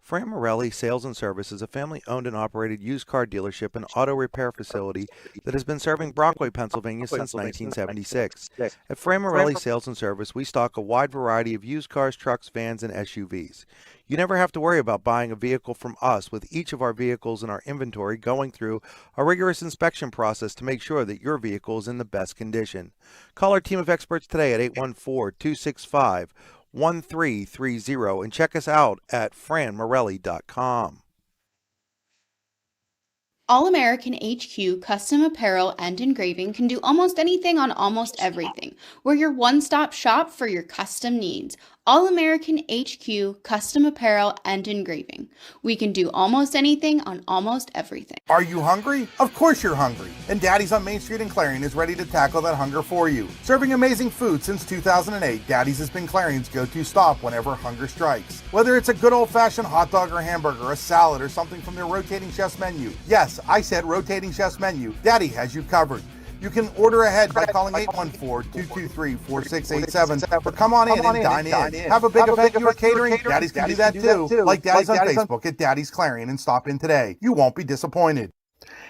Fran Morelli Sales and Service is a family-owned and operated used car dealership and auto repair facility that has been serving Brockway, Pennsylvania since 1976. At Fran Morelli Sales and Service, we stock a wide variety of used cars, trucks, vans, and SUVs. You never have to worry about buying a vehicle from us, with each of our vehicles in our inventory going through a rigorous inspection process to make sure that your vehicle is in the best condition. Call our team of experts today at 814-265-1330 and check us out at franmorelli.com. All American HQ Custom Apparel and Engraving can do almost anything on almost everything. We're your one-stop shop for your custom needs. All American HQ Custom Apparel and Engraving. We can do almost anything on almost everything. Are you hungry? Of course you're hungry. And Daddy's on Main Street in Clarion is ready to tackle that hunger for you. Serving amazing food since 2008, Daddy's has been Clarion's go-to stop whenever hunger strikes. Whether it's a good old-fashioned hot dog or hamburger, a salad, or something from their rotating chef's menu. Yes, I said rotating chef's menu. Daddy has you covered. You can order ahead by calling 814-223-4687 or come on in and dine in. Have a big event you are catering? Daddy's can do that too. Like Daddy's on Facebook at Daddy's Clarion and stop in today. You won't be disappointed.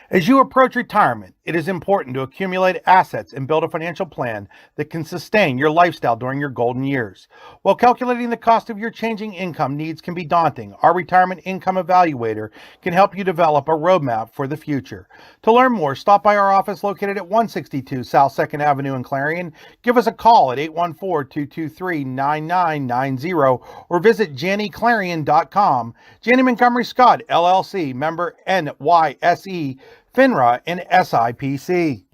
As you approach retirement, it is important to accumulate assets and build a financial plan that can sustain your lifestyle during your golden years. While calculating the cost of your changing income needs can be daunting, our Retirement Income Evaluator can help you develop a roadmap for the future. To learn more, stop by our office located at 162 South 2nd Avenue in Clarion. Give us a call at 814-223-9990 or visit JannyClarion.com. Janney Montgomery Scott, LLC, member NYSE, FINRA, and SIPC.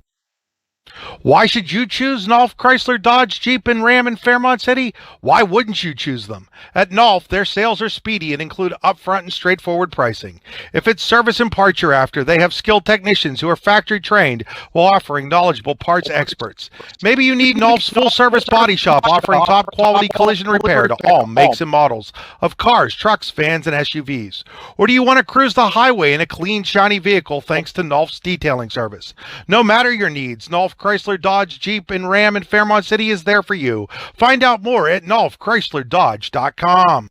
Why should you choose Nolf, Chrysler, Dodge, Jeep, and Ram in Fairmont City? Why wouldn't you choose them? At Nolf, their sales are speedy and include upfront and straightforward pricing. If it's service and parts you're after, they have skilled technicians who are factory trained while offering knowledgeable parts experts. Maybe you need Nolf's full-service body shop offering top-quality collision repair to all makes and models of cars, trucks, vans, and SUVs. Or do you want to cruise the highway in a clean, shiny vehicle thanks to Nolf's detailing service? No matter your needs, Nolf, Chrysler, Dodge, Jeep, and Ram in Fairmont City is there for you. Find out more at NolfChryslerDodge.com.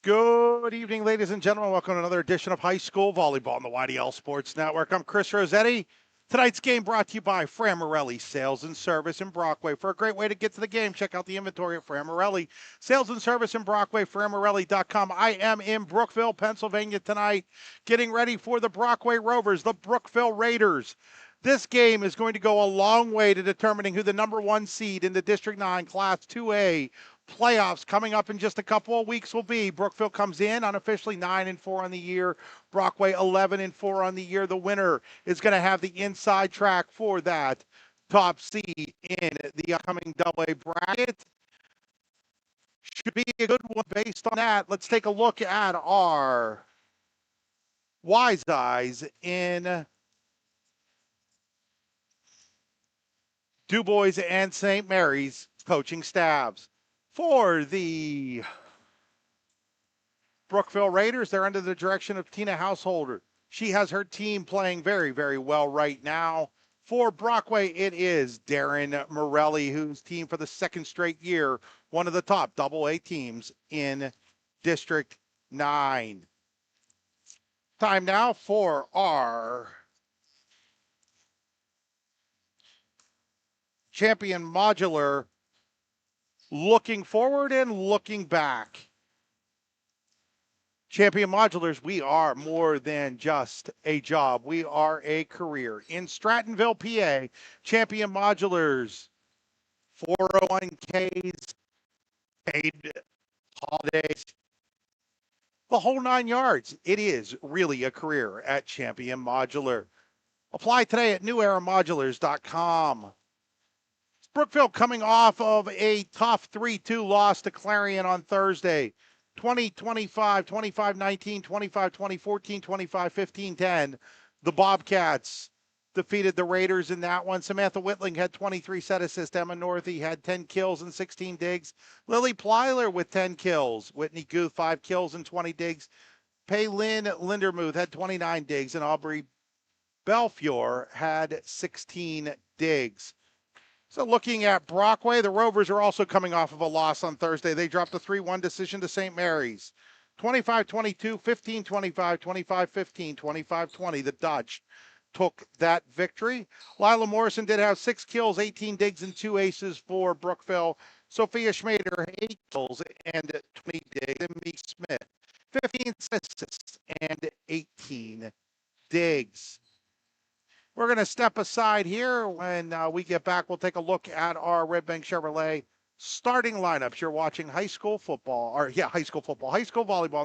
Good evening, ladies and gentlemen. Welcome to another edition of High School Volleyball on the YDL Sports Network. I'm Chris Rossetti. Tonight's game brought to you by Fran Morelli Sales and Service in Brockway. For a great way to get to the game, check out the inventory at Fran Morelli Sales and Service in Brockway, franmorelli.com. I am in Brookville, Pennsylvania tonight, getting ready for the Brockway Rovers, the Brookville Raiders. This game is going to go a long way to determining who the number one seed in the District 9 Class 2A playoffs coming up in just a couple of weeks will be. Brookville comes in unofficially 9-4 on the year. Brockway 11-4 on the year. The winner is going to have the inside track for that top seed in the upcoming AA bracket. Should be a good one based on that. Let's take a look at our Wise Eyes in DuBois and St. Mary's coaching staffs. For the Brookville Raiders, they're under the direction of Tina Householder. She has her team playing very, very well right now. For Brockway, it is Darren Morelli, whose team for the second straight year, one of the top AA teams in District 9. Time now for our Champion Modular looking forward and looking back. Champion Modulars, we are more than just a job. We are a career. In Strattonville, PA, Champion Modulars, 401ks, paid holidays, the whole 9 yards. It is really a career at Champion Modular. Apply today at neweraModulars.com. Brookville coming off of a tough 3-2 loss to Clarion on Thursday. 20-25, 25-19, 25-20, 14-25, 15-10. The Bobcats defeated the Raiders in that one. Samantha Whitling had 23 set assists. Emma Northey had 10 kills and 16 digs. Lily Plyler with 10 kills. Whitney Guth, 5 kills and 20 digs. Paylin Lindermuth had 29 digs. And Aubrey Belfiore had 16 digs. So looking at Brockway, the Rovers are also coming off of a loss on Thursday. They dropped a 3-1 decision to St. Mary's. 25-22, 15-25, 25-15, 25-20. The Dutch took that victory. Lila Morrison did have 6 kills, 18 digs, and 2 aces for Brookville. Sophia Schmader, 8 kills and 20 digs. And Meek Smith, 15 assists and 18 digs. We're going to step aside here. When we get back, we'll take a look at our Red Bank Chevrolet starting lineups. You're watching high school volleyball on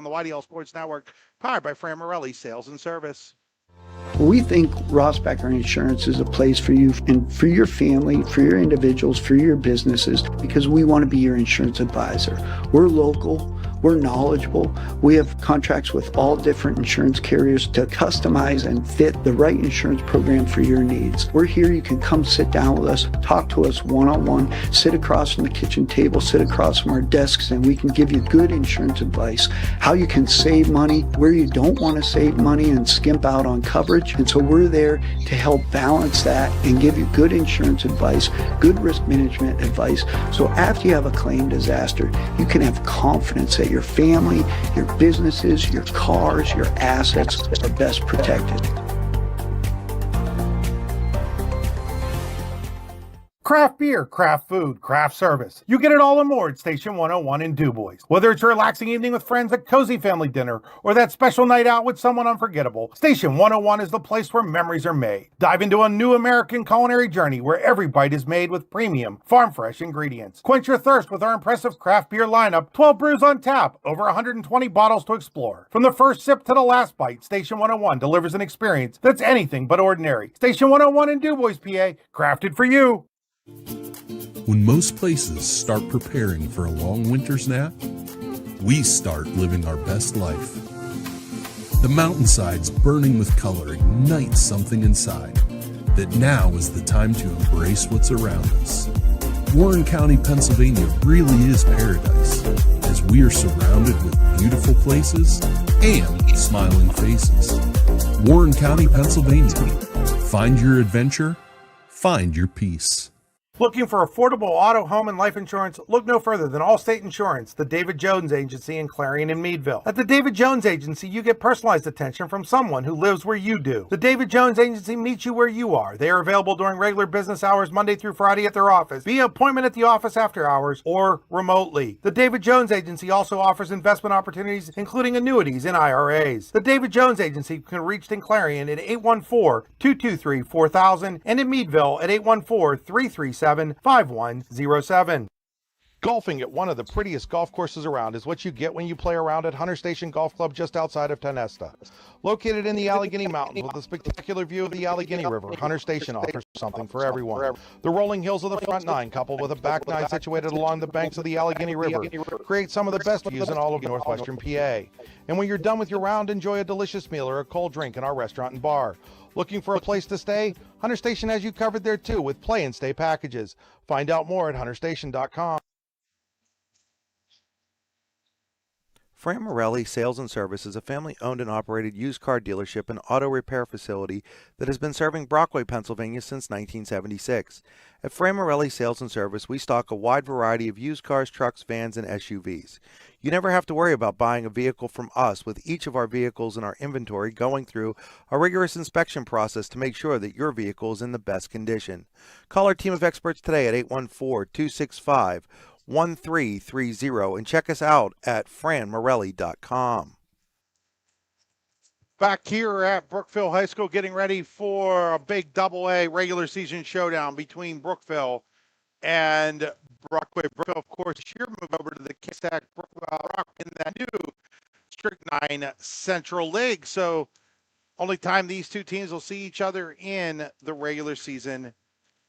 the YDL Sports Network, powered by Fran Morelli Sales and Service. We think Rossbacker Insurance is a place for you and for your family, for your individuals, for your businesses, because we want to be your insurance advisor. We're local. We're knowledgeable. We have contracts with all different insurance carriers to customize and fit the right insurance program for your needs. We're here. You can come sit down with us, talk to us one-on-one, sit across from the kitchen table, sit across from our desks, and we can give you good insurance advice, how you can save money, where you don't want to save money and skimp out on coverage. And so we're there to help balance that and give you good insurance advice, good risk management advice. So after you have a claim disaster, you can have confidence that your family, your businesses, your cars, your assets are best protected. Craft beer, craft food, craft service. You get it all and more at Station 101 in DuBois. Whether it's a relaxing evening with friends at cozy family dinner or that special night out with someone unforgettable, Station 101 is the place where memories are made. Dive into a new American culinary journey where every bite is made with premium, farm-fresh ingredients. Quench your thirst with our impressive craft beer lineup, 12 brews on tap, over 120 bottles to explore. From the first sip to the last bite, Station 101 delivers an experience that's anything but ordinary. Station 101 in DuBois, PA, crafted for you. When most places start preparing for a long winter's nap, we start living our best life. The mountainsides burning with color ignite something inside that now is the time to embrace what's around us. Warren County, Pennsylvania really is paradise, as we are surrounded with beautiful places and smiling faces. Warren County, Pennsylvania. Find your adventure, find your peace. Looking for affordable auto, home, and life insurance? Look no further than Allstate Insurance, the David Jones Agency in Clarion and Meadville. At the David Jones Agency, you get personalized attention from someone who lives where you do. The David Jones Agency meets you where you are. They are available during regular business hours, Monday through Friday at their office, via appointment at the office after hours, or remotely. The David Jones Agency also offers investment opportunities, including annuities and IRAs. The David Jones Agency can be reached in Clarion at 814-223-4000 and in Meadville at 814-337-5107. Golfing at one of the prettiest golf courses around is what you get when you play around at Hunter Station Golf Club just outside of Tonesta. Located in the Allegheny Mountains with a spectacular view of the Allegheny River, Hunter Station offers something for everyone. The rolling hills of the front nine, coupled with a back nine situated along the banks of the Allegheny River, create some of the best views in all of northwestern PA. And when you're done with your round, enjoy a delicious meal or a cold drink in our restaurant and bar. Looking for a place to stay? Hunter Station has you covered there too with play and stay packages. Find out more at hunterstation.com. Fran Morelli Sales and Service is a family-owned and operated used car dealership and auto repair facility that has been serving Brockway, Pennsylvania since 1976. At Fran Morelli Sales and Service, we stock a wide variety of used cars, trucks, vans, and SUVs. You never have to worry about buying a vehicle from us, with each of our vehicles in our inventory going through a rigorous inspection process to make sure that your vehicle is in the best condition. Call our team of experts today at 814-265-1330 and check us out at franmorelli.com. Back here at Brookville High School, getting ready for a big double-A regular season showdown between Brookville and Brockway. Brookville, of course, here move over to the K-Stack Rock in that new Strychnine Central League. So only time these two teams will see each other in the regular season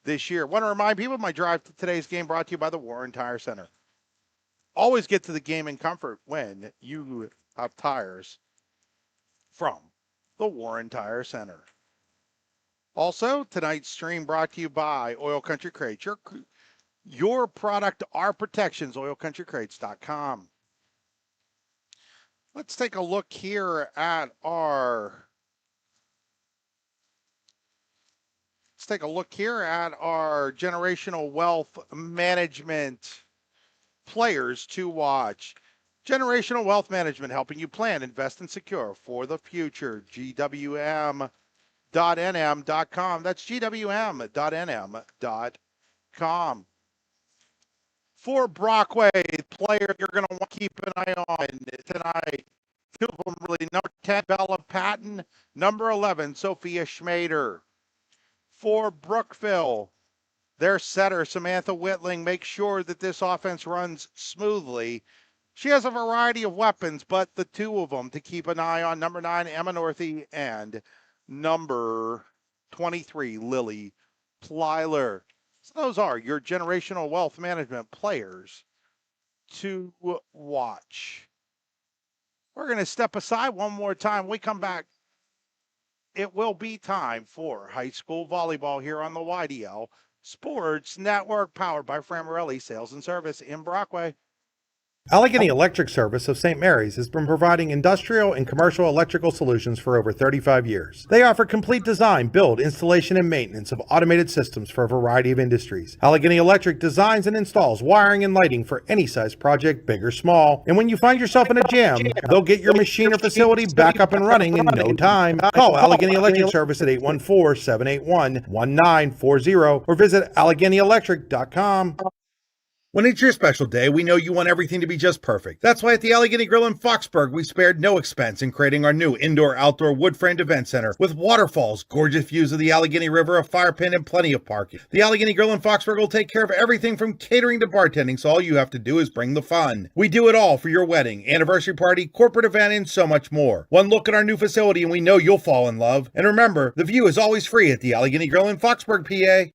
this year. Want to remind people, my drive to today's game brought to you by the Warren Tire Center. Always get to the game in comfort when you have tires from the Warren Tire Center. Also, tonight's stream brought to you by Oil Country Crates. Your product, our protections, oilcountrycrates.com. Let's take a look here at our generational wealth management players to watch. Generational Wealth Management, helping you plan, invest, and secure for the future. GWM.nm.com. That's GWM.nm.com. For Brockway, player you're going to want to keep an eye on tonight. Two of them really. Number 10, Bella Patton. Number 11, Sophia Schmader. For Brookville, their setter, Samantha Whitling, makes sure that this offense runs smoothly. She has a variety of weapons, but the two of them to keep an eye on, number 9, Emma Northey, and number 23, Lily Plyler. So those are your generational wealth management players to watch. We're going to step aside one more time. We come back. It will be time for high school volleyball here on the YDL Sports Network, powered by Fran Morelli Sales and Service in Brockway. Allegheny Electric Service of St. Mary's has been providing industrial and commercial electrical solutions for over 35 years. They offer complete design, build, installation, and maintenance of automated systems for a variety of industries. Allegheny Electric designs and installs wiring and lighting for any size project, big or small. And when you find yourself in a jam, they'll get your machine or facility back up and running in no time. Call Allegheny Electric Service at 814-781-1940 or visit AlleghenyElectric.com. When it's your special day, we know you want everything to be just perfect. That's why at the Allegheny Grill in Foxburg, we spared no expense in creating our new indoor-outdoor wood-framed event center with waterfalls, gorgeous views of the Allegheny River, a fire pit, and plenty of parking. The Allegheny Grill in Foxburg will take care of everything from catering to bartending, so all you have to do is bring the fun. We do it all for your wedding, anniversary party, corporate event, and so much more. One look at our new facility and we know you'll fall in love. And remember, the view is always free at the Allegheny Grill in Foxburg, PA.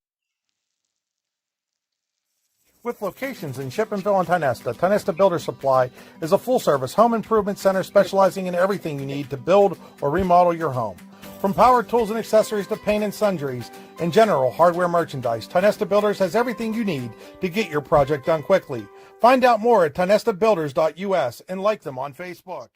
With locations in Shippenville and Tionesta, Tionesta Builder Supply is a full-service home improvement center specializing in everything you need to build or remodel your home. From power tools and accessories to paint and sundries and general hardware merchandise, Tionesta Builders has everything you need to get your project done quickly. Find out more at tionestabuilders.us and like them on Facebook.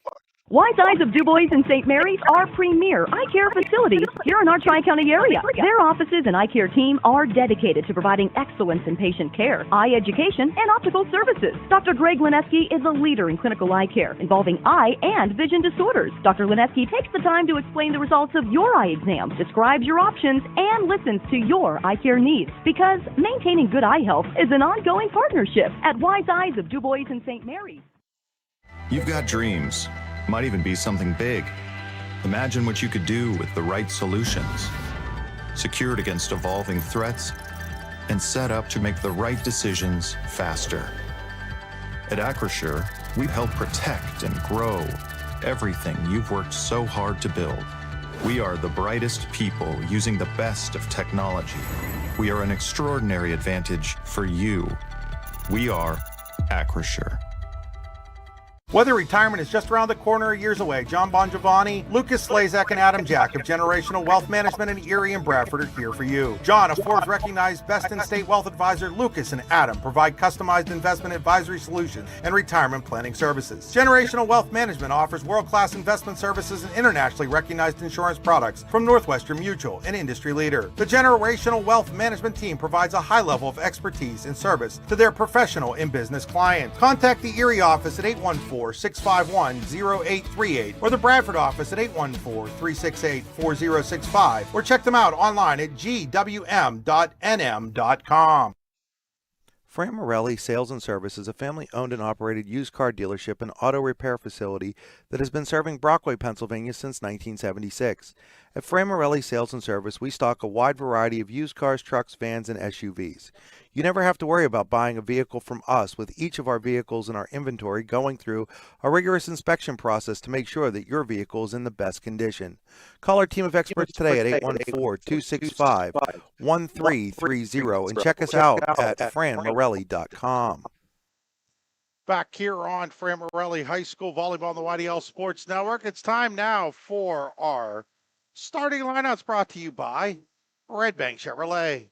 Wise Eyes of DuBois and St. Mary's are premier eye care facilities here in our Tri-County area. Their offices and eye care team are dedicated to providing excellence in patient care, eye education, and optical services. Dr. Greg Lineski is a leader in clinical eye care involving eye and vision disorders. Dr. Lineski takes the time to explain the results of your eye exam, describes your options, and listens to your eye care needs, because maintaining good eye health is an ongoing partnership at Wise Eyes of DuBois and St. Mary's. You've got dreams. Might even be something big. Imagine what you could do with the right solutions. Secured against evolving threats and set up to make the right decisions faster. At Acrisure, we help protect and grow everything you've worked so hard to build. We are the brightest people using the best of technology. We are an extraordinary advantage for you. We are Acrisure. Whether retirement is just around the corner or years away, John Bongiovanni, Lucas Slazak, and Adam Jack of Generational Wealth Management in Erie and Bradford are here for you. John, a Forbes-recognized best-in-state wealth advisor, Lucas and Adam provide customized investment advisory solutions and retirement planning services. Generational Wealth Management offers world-class investment services and internationally recognized insurance products from Northwestern Mutual, an industry leader. The Generational Wealth Management team provides a high level of expertise and service to their professional and business clients. Contact the Erie office at 814-651-0838 or the Bradford office at 814-368-4065 or check them out online at gwm.nm.com. Fran Morelli Sales and Service is a family-owned and operated used car dealership and auto repair facility that has been serving Brockway, Pennsylvania since 1976. At Fran Morelli Sales and Service, we stock a wide variety of used cars, trucks, vans, and SUVs. You never have to worry about buying a vehicle from us, with each of our vehicles in our inventory going through a rigorous inspection process to make sure that your vehicle is in the best condition. Call our team of experts today at 814-265-1330 and check us out at franmorelli.com. Back here on Fran Morelli High School Volleyball on the YDL Sports Network. It's time now for our starting lineups, brought to you by Red Bank Chevrolet.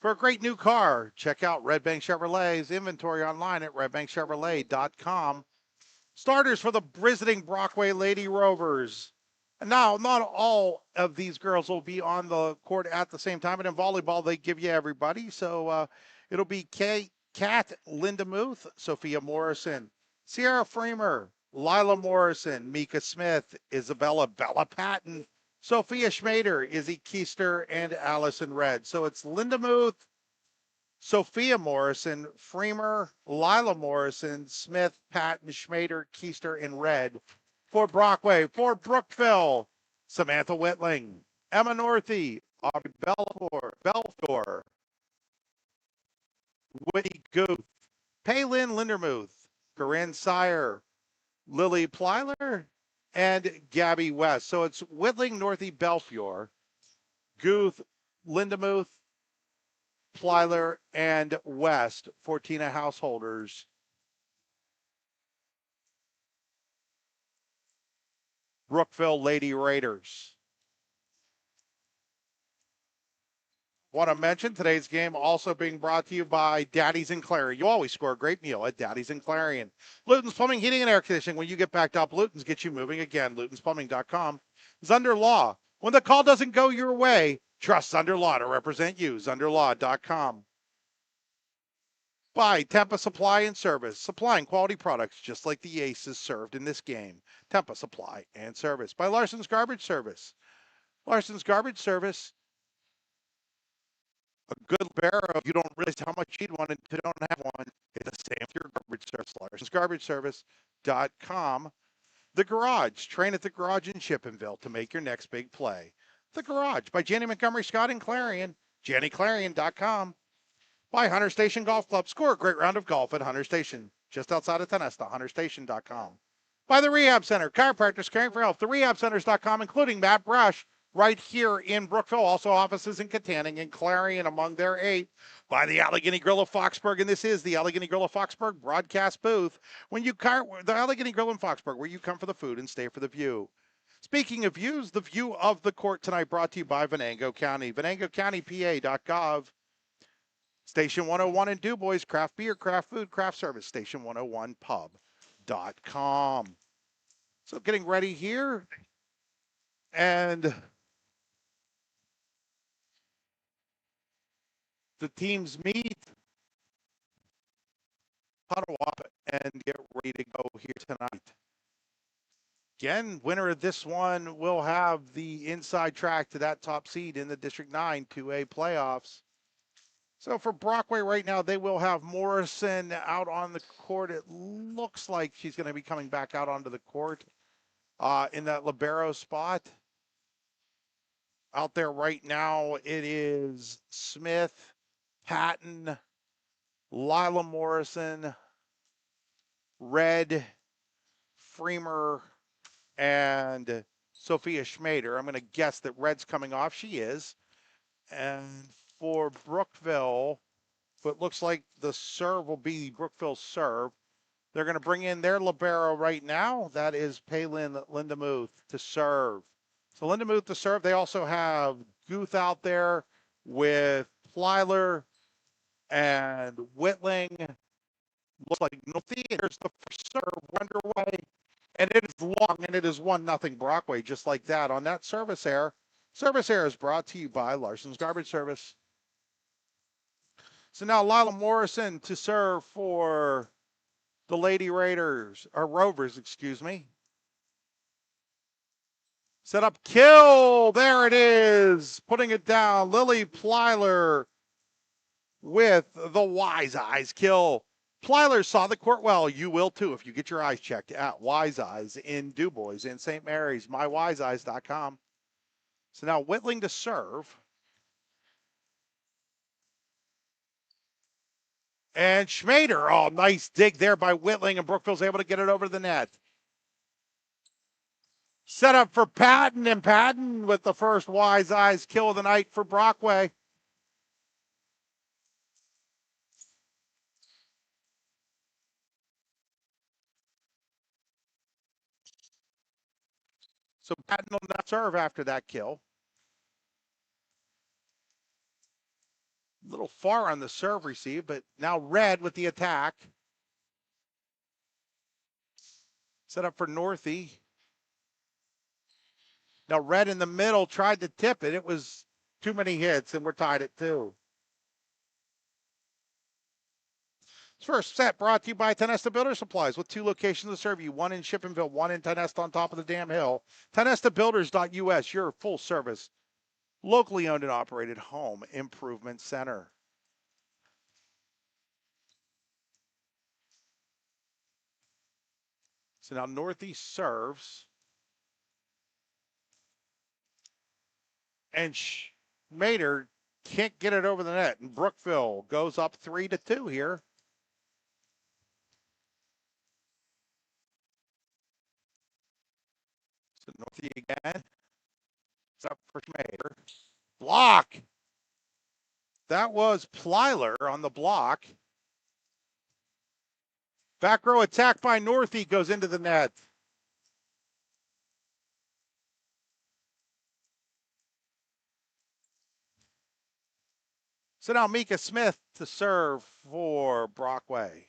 For a great new car, check out Red Bank Chevrolet's inventory online at redbankchevrolet.com. Starters for the visiting Brockway Lady Rovers. And now, not all of these girls will be on the court at the same time. And in volleyball, they give you everybody. So it'll be Kat Lindemuth, Sophia Morrison, Sierra Freemer, Lila Morrison, Mika Smith, Isabella Bella Patton, Sophia Schmader, Izzy Keister, and Allison Red. So it's Linda Muth, Sophia Morrison, Freemer, Lila Morrison, Smith, Patton, Schmader, Keister, and Red. For Brockway, for Brookville, Samantha Whitling, Emma Northey, Aubrey Belfour, Whitney Guth, Paylin Lindermuth, Corinne Sire, Lily Plyler, and Gabby West. So it's Whitling, Northey, Belfiore, Guth, Lindemuth, Plyler, and West, 14 householders. Brookville Lady Raiders. Want to mention today's game also being brought to you by Daddy's and Clarion. You always score a great meal at Daddy's and Clarion. Luton's Plumbing, Heating, and Air Conditioning. When you get backed up, Luton's get you moving again. LutonsPlumbing.com is Zunder Law. When the call doesn't go your way, trust Zunder Law to represent you. ZunderLaw.com. By Tempa Supply and Service, supplying quality products just like the aces served in this game. Tempa Supply and Service. By Larson's Garbage Service. Larson's Garbage Service. A good barrel, you don't realize how much you'd want if you don't have one. It's the same with your garbage service. Larson'sGarbageService.com. The Garage. Train at the Garage in Chippenville to make your next big play. The Garage by Jenny Montgomery Scott and Clarion. JennyClarion.com. By Hunter Station Golf Club. Score a great round of golf at Hunter Station, just outside of Tenesta. HunterStation.com. By the Rehab Center. Chiropractors caring for health. TheRehabCenters.com, including Matt Brush. Right here in Brookville, also offices in Katanning and Clarion among their 8. By the Allegheny Grill of Foxburg, and this is the Allegheny Grill of Foxburg broadcast booth. The Allegheny Grill in Foxburg, where you come for the food and stay for the view. Speaking of views, the view of the court tonight brought to you by Venango County. VenangoCountyPA.gov. Station 101 in DuBois, craft beer, craft food, craft service. Station 101 pub.com. So getting ready here, and the teams meet, huddle up, and get ready to go here tonight. Again, winner of this one will have the inside track to that top seed in the District 9 2A playoffs. So for Brockway right now, they will have Morrison out on the court. It looks like she's going to be coming back out onto the court in that libero spot. Out there right now, it is Smith, Patton, Lila Morrison, Red, Freemer, and Sophia Schmader. I'm going to guess that Red's coming off. She is. And for Brookville, it looks like the serve will be Brookville's serve. They're going to bring in their libero right now. That is Paylin Lindemuth to serve. So Lindemuth to serve. They also have Guth out there with Plyler and Whitling. Looks like no theaters. The first serve underway. And it is long, and it is 1-0 Brockway, just like that on that service error. Service error is brought to you by Larson's Garbage Service. So now Lila Morrison to serve for the Lady Raiders, or Rovers, excuse me. Set up, kill, there it is. Putting it down, Lily Plyler with the Wise Eyes kill. Plyler saw the court well. You will too if you get your eyes checked at Wise Eyes in DuBois in St. Mary's, mywiseeyes.com. So now Whitling to serve. And Schmader, oh, nice dig there by Whitling, and Brookville's able to get it over the net. Set up for Patton, and Patton with the first Wise Eyes kill of the night for Brockway. So Patton will not serve after that kill. A little far on the serve receive, but now Red with the attack. Set up for Northey. Now Red in the middle tried to tip it. It was too many hits, and we're tied at 2. First set brought to you by Tenesta Builder Supplies with 2 locations to serve you, one in Shippenville, one in Tenesta on top of the damn hill. TenestaBuilders.us, your full service, locally owned and operated home improvement center. So now Northeast serves. And Schmader can't get it over the net. And Brookville goes up 3-2 here. So Northie again. It's up for Schmader. Block. That was Plyler on the block. Back row attack by Northie goes into the net. So now Mika Smith to serve for Brockway.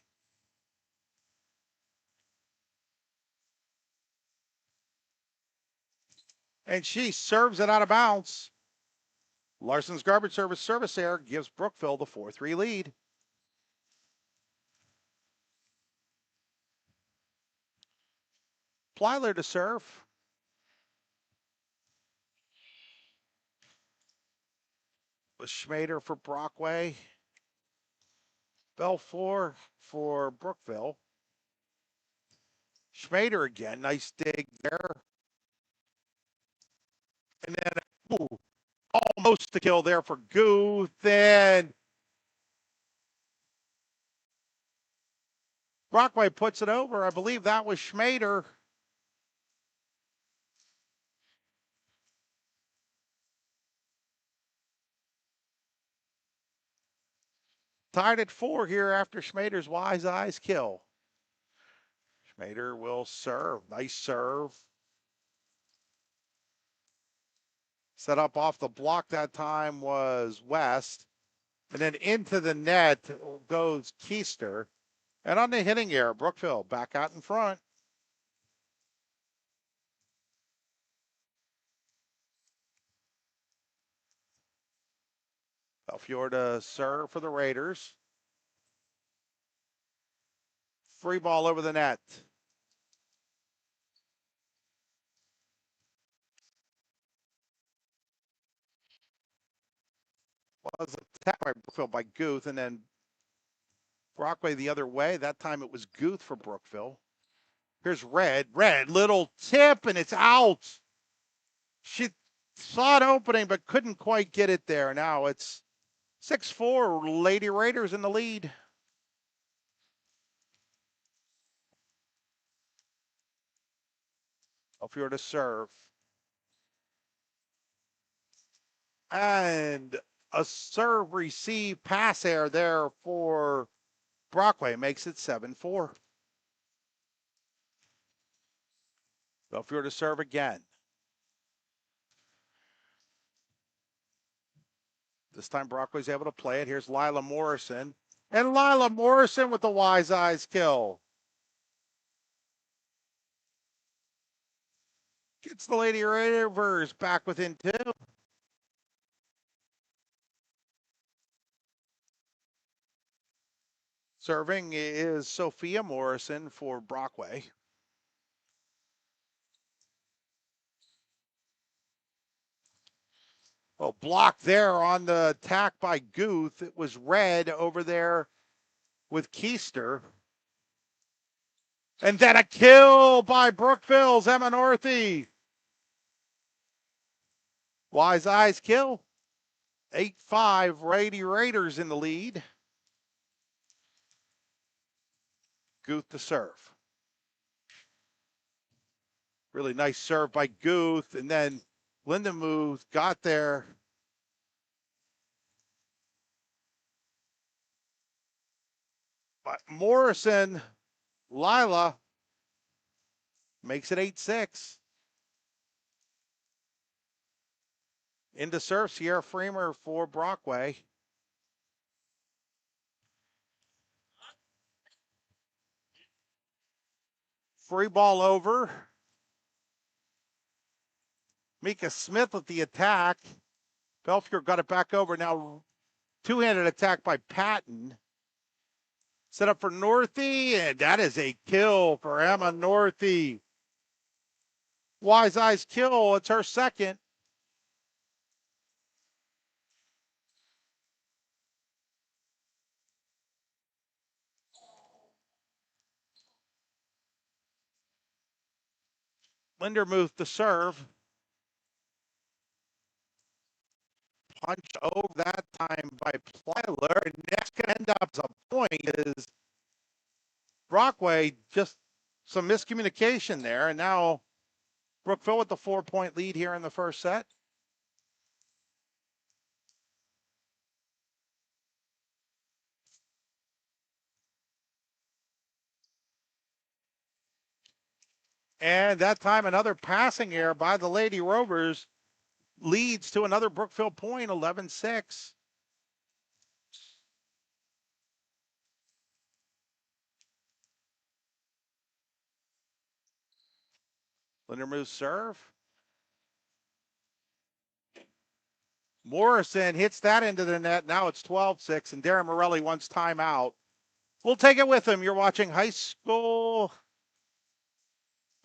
And she serves it out of bounds. Larson's garbage service error gives Brookville the 4-3 lead. Plyler to serve. With Schmader for Brockway. Belfour for Brookville. Schmader again. Nice dig there. And then almost a kill there for Guth. Then Brockway puts it over. I believe that was Schmader. Tied at 4 here after Schmader's wise eyes kill. Schmader will serve. Nice serve. Set up off the block that time was West. And then into the net goes Keister. And on the hitting error, Brookville back out in front. Belfiore to serve for the Raiders. Free ball over the net. Was attacked by Brookville by Guth, and then Brockway the other way. That time it was Guth for Brookville. Here's Red. Red, little tip, and it's out. She saw it opening, but couldn't quite get it there. Now it's 6-4, Lady Raiders in the lead. Belfiore to serve. And a serve receive pass error there for Brockway makes it 7-4. Belfiore to serve again. This time Brockway's able to play it. Here's Lila Morrison. And Lila Morrison with the wise eyes kill. Gets the Lady Raiders back within 2. Serving is Sophia Morrison for Brockway. Oh, blocked there on the attack by Guth. It was Red over there with Keister. And then a kill by Brookville's Emma Northey. Wise eyes kill. 8-5, Lady Raiders in the lead. Guth to serve. Really nice serve by Guth, and then Lindenmuth got there. But Morrison, Lila, makes it 8-6. Into serve, Sierra Freemer for Brockway. Free ball over. Mika Smith with the attack. Belfiore got it back over. Now two-handed attack by Patton. Set up for Northey, and that is a kill for Emma Northey. Wise Eyes kill. It's her second. Lindermuth to serve. Punch over that time by Plyler. Next can end up as a point is Brockway. Just some miscommunication there. And now Brookville with the 4-point lead here in the first set. And that time, another passing error by the Lady Rovers leads to another Brookville point, 11-6. Lindermuth serve. Morrison hits that into the net. Now it's 12-6, and Darren Morelli wants timeout. We'll take it with him. You're watching high school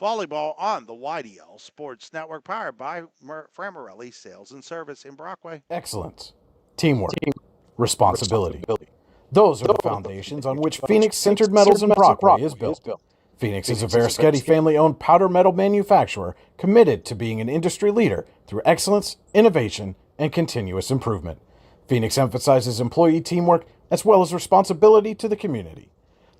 volleyball on the YDL Sports Network, powered by Fran Morelli Sales and Service in Brockway. Excellence, teamwork, responsibility. Those are the foundations on which Phoenix Sintered Metals in Brockway is built. Phoenix is a Verischetti family-owned powder metal manufacturer committed to being an industry leader through excellence, innovation, and continuous improvement. Phoenix emphasizes employee teamwork as well as responsibility to the community.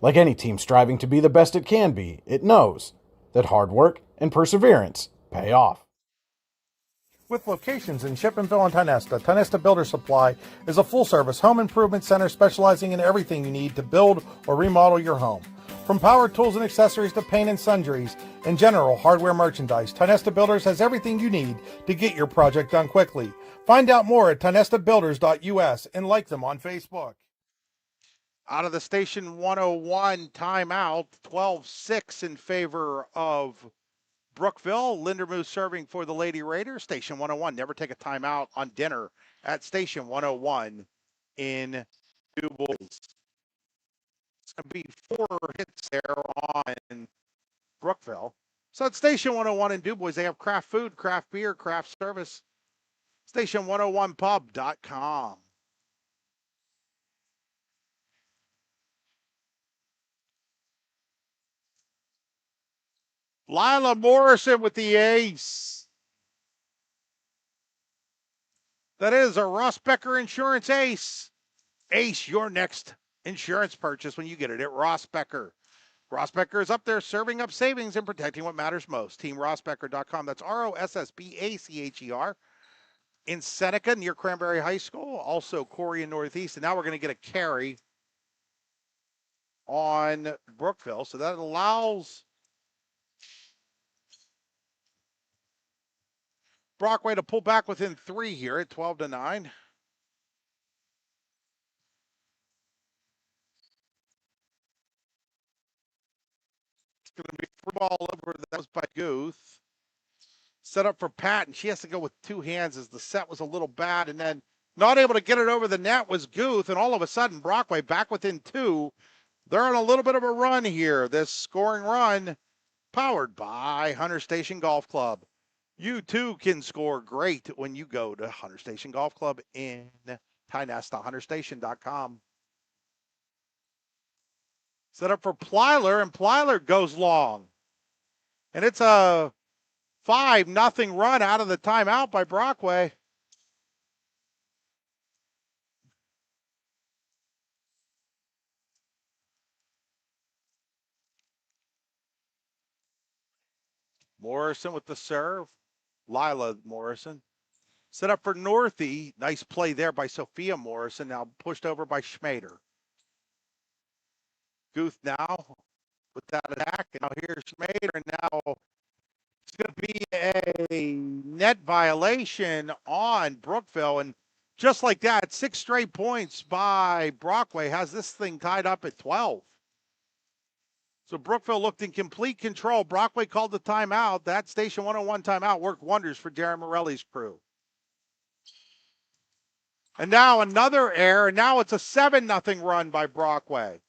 Like any team striving to be the best it can be, it knows that hard work and perseverance pay off. With locations in Shippenville and Tionesta Builder Supply is a full-service home improvement center specializing in everything you need to build or remodel your home. From power tools and accessories to paint and sundries and general hardware merchandise, Tionesta Builders has everything you need to get your project done quickly. Find out more at tionestabuilders.us and like them on Facebook. Out of the Station 101 timeout, 12-6 in favor of Brookville. Lindermuth serving for the Lady Raiders. Station 101, never take a timeout on dinner at Station 101 in Du Bois. It's going to be 4 hits there on Brookville. So at Station 101 in Du Bois, they have craft food, craft beer, craft service. Station101pub.com. Lila Morrison with the ace. That is a Ross Becker Insurance ace. Ace your next insurance purchase when you get it at Ross Becker. Ross Becker is up there serving up savings and protecting what matters most. TeamRossBecker.com. That's RossBacher in Seneca near Cranberry High School. Also Corey in Northeast. And now we're going to get a carry on Brookville. So that allows Brockway to pull back within 3 here at 12-9. It's going to be a free ball over. That was by Guth. Set up for Pat, and she has to go with 2 hands as the set was a little bad. And then not able to get it over the net was Guth. And all of a sudden, Brockway back within 2. They're on a little bit of a run here. This scoring run powered by Hunter Station Golf Club. You too can score great when you go to Hunter Station Golf Club in Tionesta, hunterstation.com. Set up for Plyler, and Plyler goes long. And it's a 5-0 run out of the timeout by Brockway. Morrison with the serve. Lila Morrison. Set up for Northey. Nice play there by Sophia Morrison. Now pushed over by Schmader. Guth now with that attack. And now here's Schmader. And now it's going to be a net violation on Brookville. And just like that, 6 straight points by Brockway has this thing tied up at 12. So Brookville looked in complete control. Brockway called the timeout. That Station 101 timeout worked wonders for Darren Morelli's crew. And now another error. Now it's a 7-0 run by Brockway.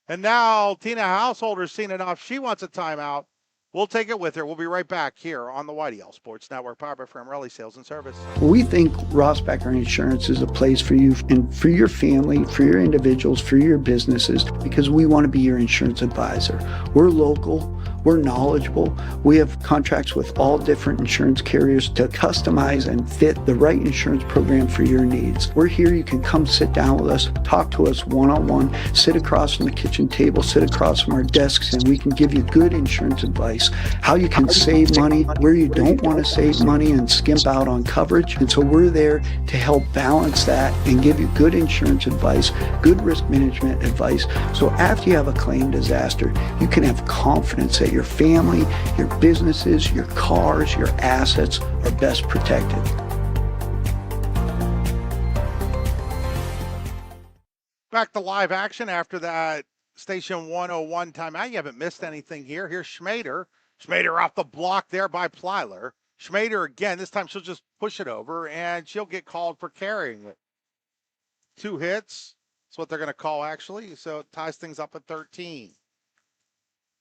And now Tina Householder's seen enough. She wants a timeout. We'll take it with her. We'll be right back here on the YDL Sports Network, powered by Fran Morelli Sales and Service. We think Rossbacker Insurance is a place for you and for your family, for your individuals, for your businesses, because we want to be your insurance advisor. We're local. We're knowledgeable. We have contracts with all different insurance carriers to customize and fit the right insurance program for your needs. We're here. You can come sit down with us, talk to us one-on-one, sit across from the kitchen table, sit across from our desks, and we can give you good insurance advice, how you can save money, where you don't want to save money and skimp out on coverage. And so we're there to help balance that and give you good insurance advice, good risk management advice. So after you have a claim disaster, you can have confidence that your family, your businesses, your cars, your assets are best protected. Back to live action after that Station 101 timeout. You haven't missed anything here. Here's Schmader. Schmader off the block there by Plyler. Schmader again. This time she'll just push it over, and she'll get called for carrying it. 2 hits. That's what they're going to call, actually. So it ties things up at 13.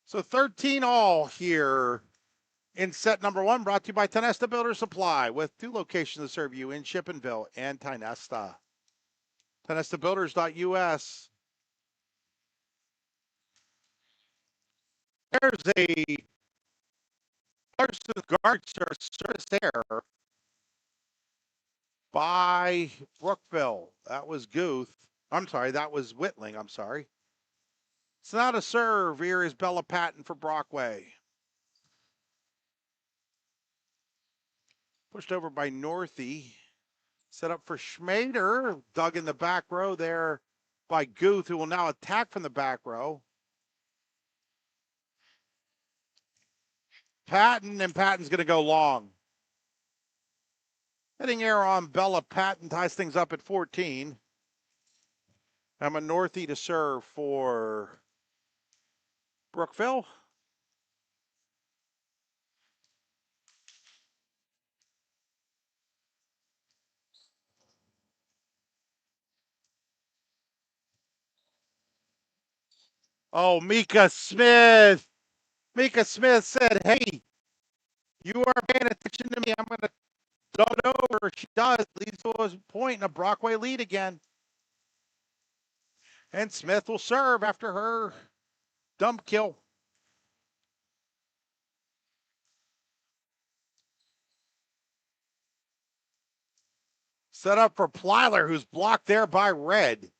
So 13 all here in set number 1, brought to you by Tynesta Builder Supply, with 2 locations to serve you in Shippenville and Tynesta. TynestaBuilders.us. There's a guard service there by Brookville. That was Guth. I'm sorry, that was Whitling. I'm sorry. It's not a serve. Here is Bella Patton for Brockway. Pushed over by Northey. Set up for Schmader. Dug in the back row there by Guth, who will now attack from the back row. Patton, and Patton's going to go long. Hitting error on Bella Patton ties things up at 14. I'm a Northey to serve for Brookville. Oh, Mika Smith. Mika Smith said, hey, you are paying attention to me. I'm going to throw it over. She does. Leads to a point and a Brockway lead again. And Smith will serve after her dump kill. Set up for Plyler, who's blocked there by Red.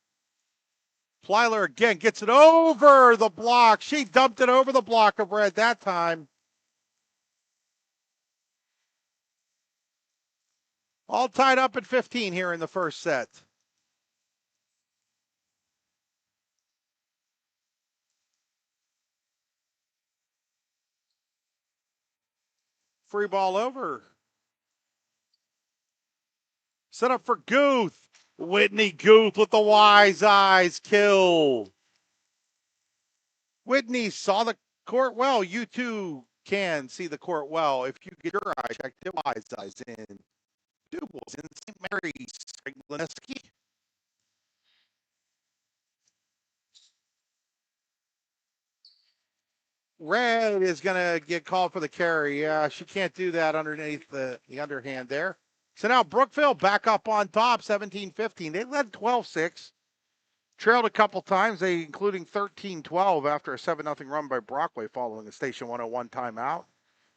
Plyler again gets it over the block. She dumped it over the block of Red that time. All tied up at 15 here in the first set. Free ball over. Set up for Guth. Whitney Guth with the wise eyes kill. Whitney saw the court well. You too can see the court well if you get your eye checked. Wise eyes in Dubles in St. Mary's. Gleneski. Red is going to get called for the carry. Yeah, she can't do that underneath the underhand there. So now Brookville back up on top, 17-15. They led 12-6. Trailed a couple times, including 13-12 after a 7-0 run by Brockway following a Station 101 timeout.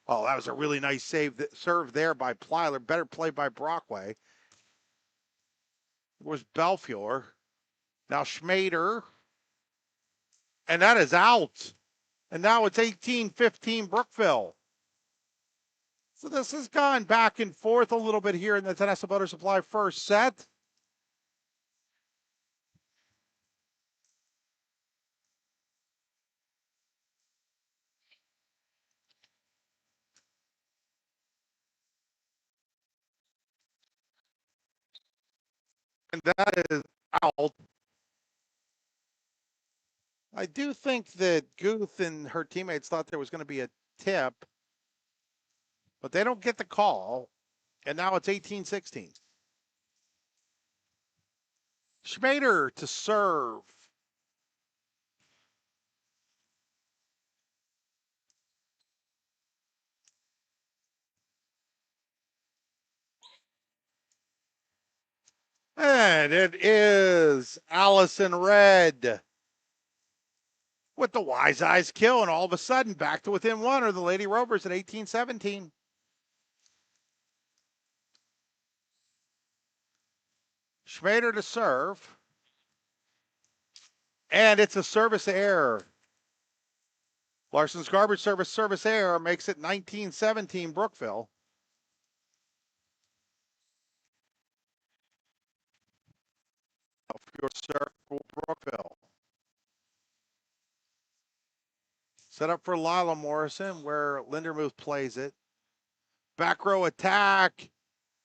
Oh, that was a really nice serve there by Plyler. Better play by Brockway. It was Belfiore. Now Schmader. And that is out. And now it's 18-15 Brookville. So this has gone back and forth a little bit here in the Tynesta Builder Supply first set. And that is out. I do think that Guth and her teammates thought there was going to be a tip, but they don't get the call. And now it's 18-16. Schmader to serve. And it is Allison Red with the Wise Eyes kill, and all of a sudden back to within one are the Lady Rovers at 18-17. Schmader to serve. And it's a service error. Larson's garbage service error makes it 19-17 Brookville. Your circle Brookville. Set up for Lila Morrison where Lindermuth plays it. Back row attack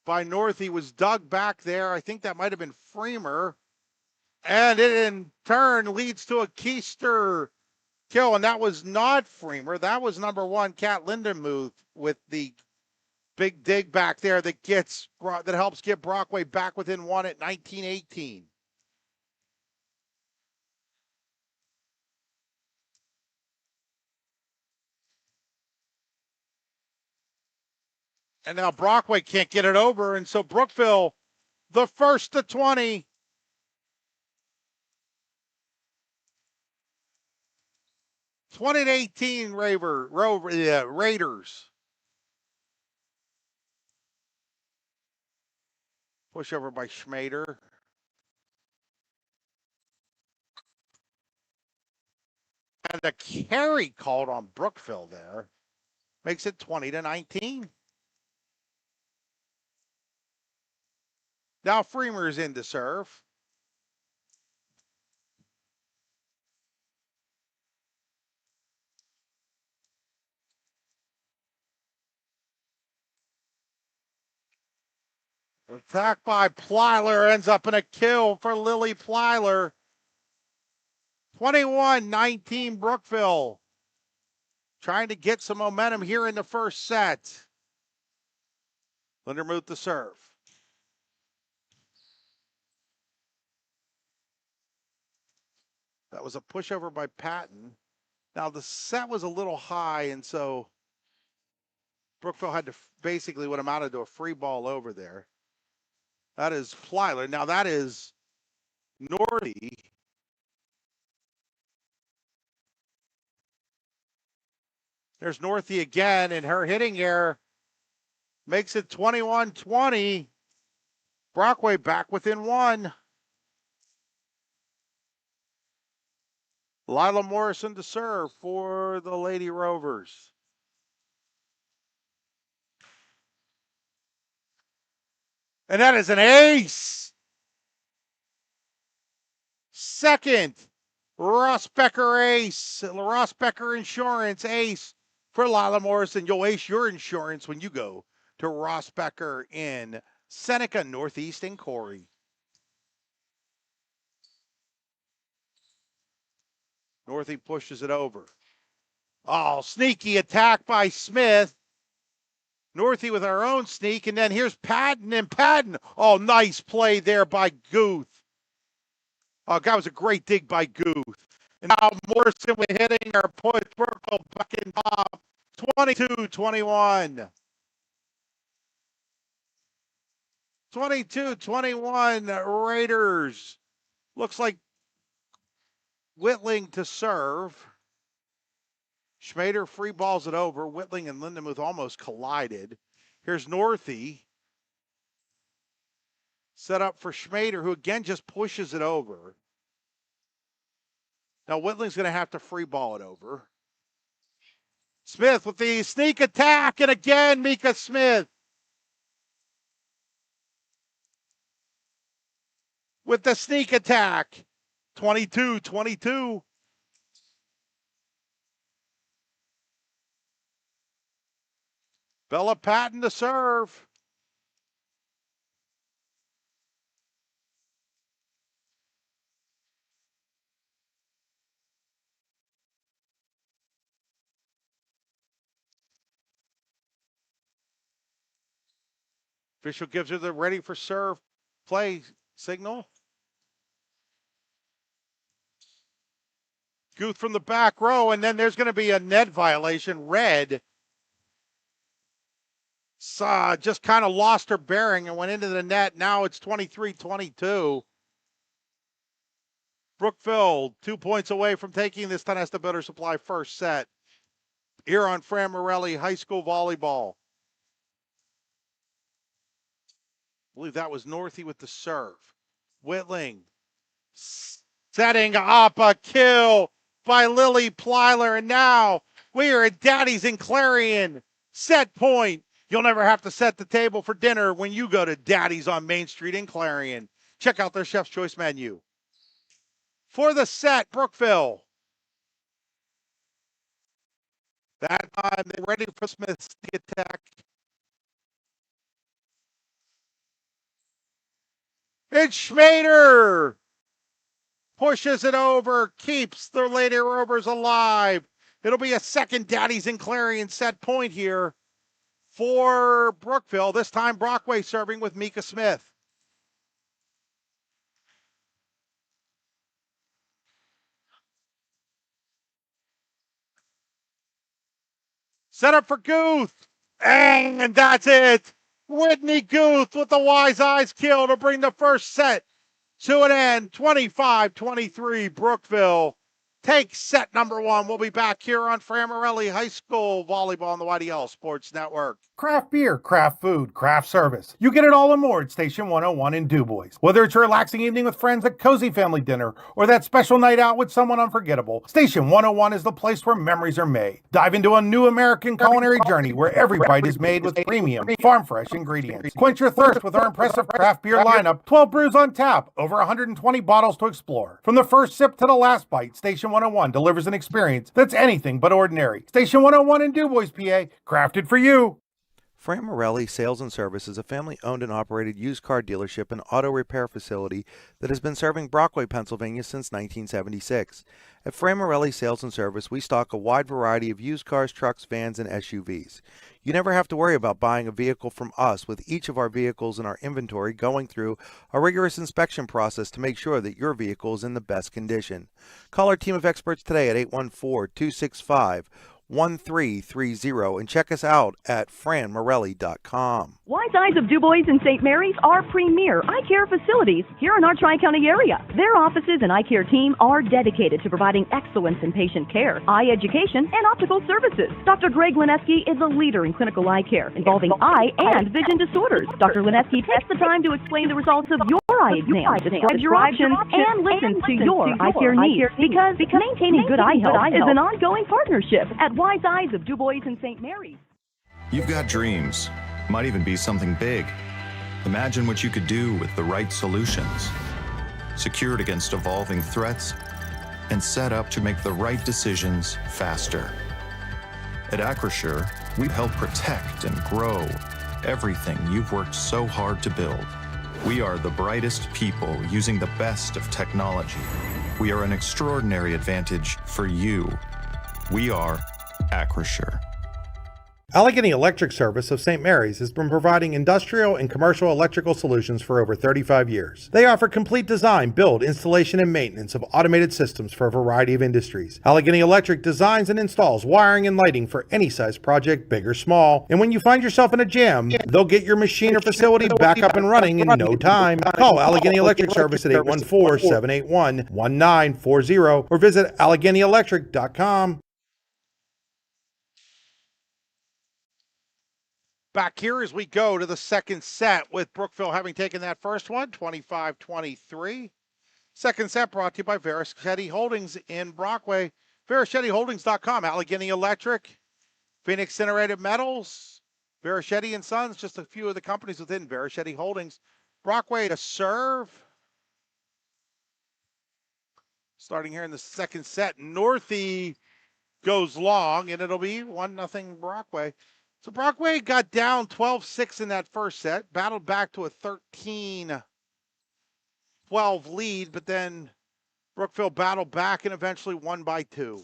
by Northey was dug back there. I think that might have been Freemer. And it in turn leads to a Keister kill. And that was not Freemer. That was number one, Kat Lindermuth, with the big dig back there that helps get Brockway back within one at 19-18. And now Brockway can't get it over, and so Brookville, the first to 20. (20-18) Raiders. Push over by Schmader. And the carry called on Brookville there makes it 20-19. Now Freemer's in to serve. Attack by Plyler ends up in a kill for Lily Plyler. 21-19 Brookville. Trying to get some momentum here in the first set. Lindermuth to serve. That was a pushover by Patton. Now the set was a little high, and so Brookville had to basically what amounted to a free ball over there. That is Plyler. Now that is Northey. There's Northey again, and her hitting error makes it 21-20. Brockway back within one. Lila Morrison to serve for the Lady Rovers. And that is an ace. Second, Ross Becker ace. Ross Becker Insurance ace for Lila Morrison. You'll ace your insurance when you go to Ross Becker in Seneca, Northeast, and Corey. Northey pushes it over. Oh, sneaky attack by Smith. Northey with our own sneak, and then here's Patton, and Patton. Oh, nice play there by Guth. Oh, that was a great dig by Guth. And now Morrison with hitting our push. Brookville back in top. 22-21. 22-21 Raiders. Looks like Whitling to serve. Schmader free balls it over. Whitling and Lindenmuth almost collided. Here's Northey. Set up for Schmader, who again just pushes it over. Now Whitling's going to have to free ball it over. Smith with the sneak attack, and again Mika Smith with the sneak attack. 22-22. Bella Patton to serve. Official gives her the ready for serve play signal. Guth from the back row, and then there's going to be a net violation. Red just kind of lost her bearing and went into the net. Now it's 23-22. Brookville 2 points away from taking this Tonesta Builder Supply first set. Here on Fran Morelli High School Volleyball. I believe that was Northey with the serve. Whitling setting up a kill by Lily Plyler. And now we are at Daddy's in Clarion. Set point. You'll never have to set the table for dinner when you go to Daddy's on Main Street in Clarion. Check out their Chef's Choice menu. For the set, Brookville. That time they're ready for Smith's attack. It's Schmader. Pushes it over, keeps the Lady Rovers alive. It'll be a second Daddy's in Clarion set point here for Brookville. This time Brockway serving with Mika Smith. Set up for Guth. And that's it. Whitney Guth with the wise eyes kill to bring the first set to an end. 25-23 Brookville takes set number one. We'll be back here on Fran Morelli High School Volleyball on the YDL Sports Network. Craft beer, craft food, craft service. You get it all and more at Station 101 in DuBois. Whether it's a relaxing evening with friends at Cozy Family Dinner or that special night out with someone unforgettable, Station 101 is the place where memories are made. Dive into a new American culinary journey where every bite is made with premium, farm-fresh ingredients. Quench your thirst with our impressive craft beer lineup, 12 brews on tap, over 120 bottles to explore. From the first sip to the last bite, Station 101 delivers an experience that's anything but ordinary. Station 101 in DuBois, PA, crafted for you. Fran Morelli Sales and Service is a family-owned and operated used car dealership and auto repair facility that has been serving Brockway, Pennsylvania since 1976. At Fran Morelli Sales and Service, we stock a wide variety of used cars, trucks, vans, and SUVs. You never have to worry about buying a vehicle from us, with each of our vehicles in our inventory going through a rigorous inspection process to make sure that your vehicle is in the best condition. Call our team of experts today at 814-265-1330 and check us out at franmorelli.com. Wise Eyes of DuBois and St. Mary's are premier eye care facilities here in our Tri-County area. Their offices and eye care team are dedicated to providing excellence in patient care, eye education, and optical services. Dr. Greg Lineski is a leader in clinical eye care involving eye and vision disorders. Dr. Lineski takes the time to explain the results of your eye exam, describes your options, and listens to your eye care needs. Because maintaining good eye health is an ongoing partnership at Wise Eyes of DuBois and St. Mary's. You've got dreams, might even be something big. Imagine what you could do with the right solutions. Secured against evolving threats and set up to make the right decisions faster. At Acrisure, we help protect and grow everything you've worked so hard to build. We are the brightest people using the best of technology. We are an extraordinary advantage for you. We are Acrisure. Allegheny Electric Service of St. Mary's has been providing industrial and commercial electrical solutions for over 35 years. They offer complete design, build, installation, and maintenance of automated systems for a variety of industries. Allegheny Electric designs and installs wiring and lighting for any size project, big or small. And when you find yourself in a jam, they'll get your machine or facility back up and running in no time. Call Allegheny Electric Service at 814-781-1940 or visit AlleghenyElectric.com. Back here as we go to the second set with Brookville having taken that first one, 25-23. Second set brought to you by Verischetti Holdings in Brockway. VerischettiHoldings.com, Allegheny Electric, Phoenix Incinerated Metals, Verischetti and Sons, just a few of the companies within Verischetti Holdings. Brockway to serve. Starting here in the second set, Northey goes long, and it'll be 1-0 Brockway. So Brockway got down 12-6 in that first set, battled back to a 13-12 lead, but then Brookville battled back and eventually won by 2.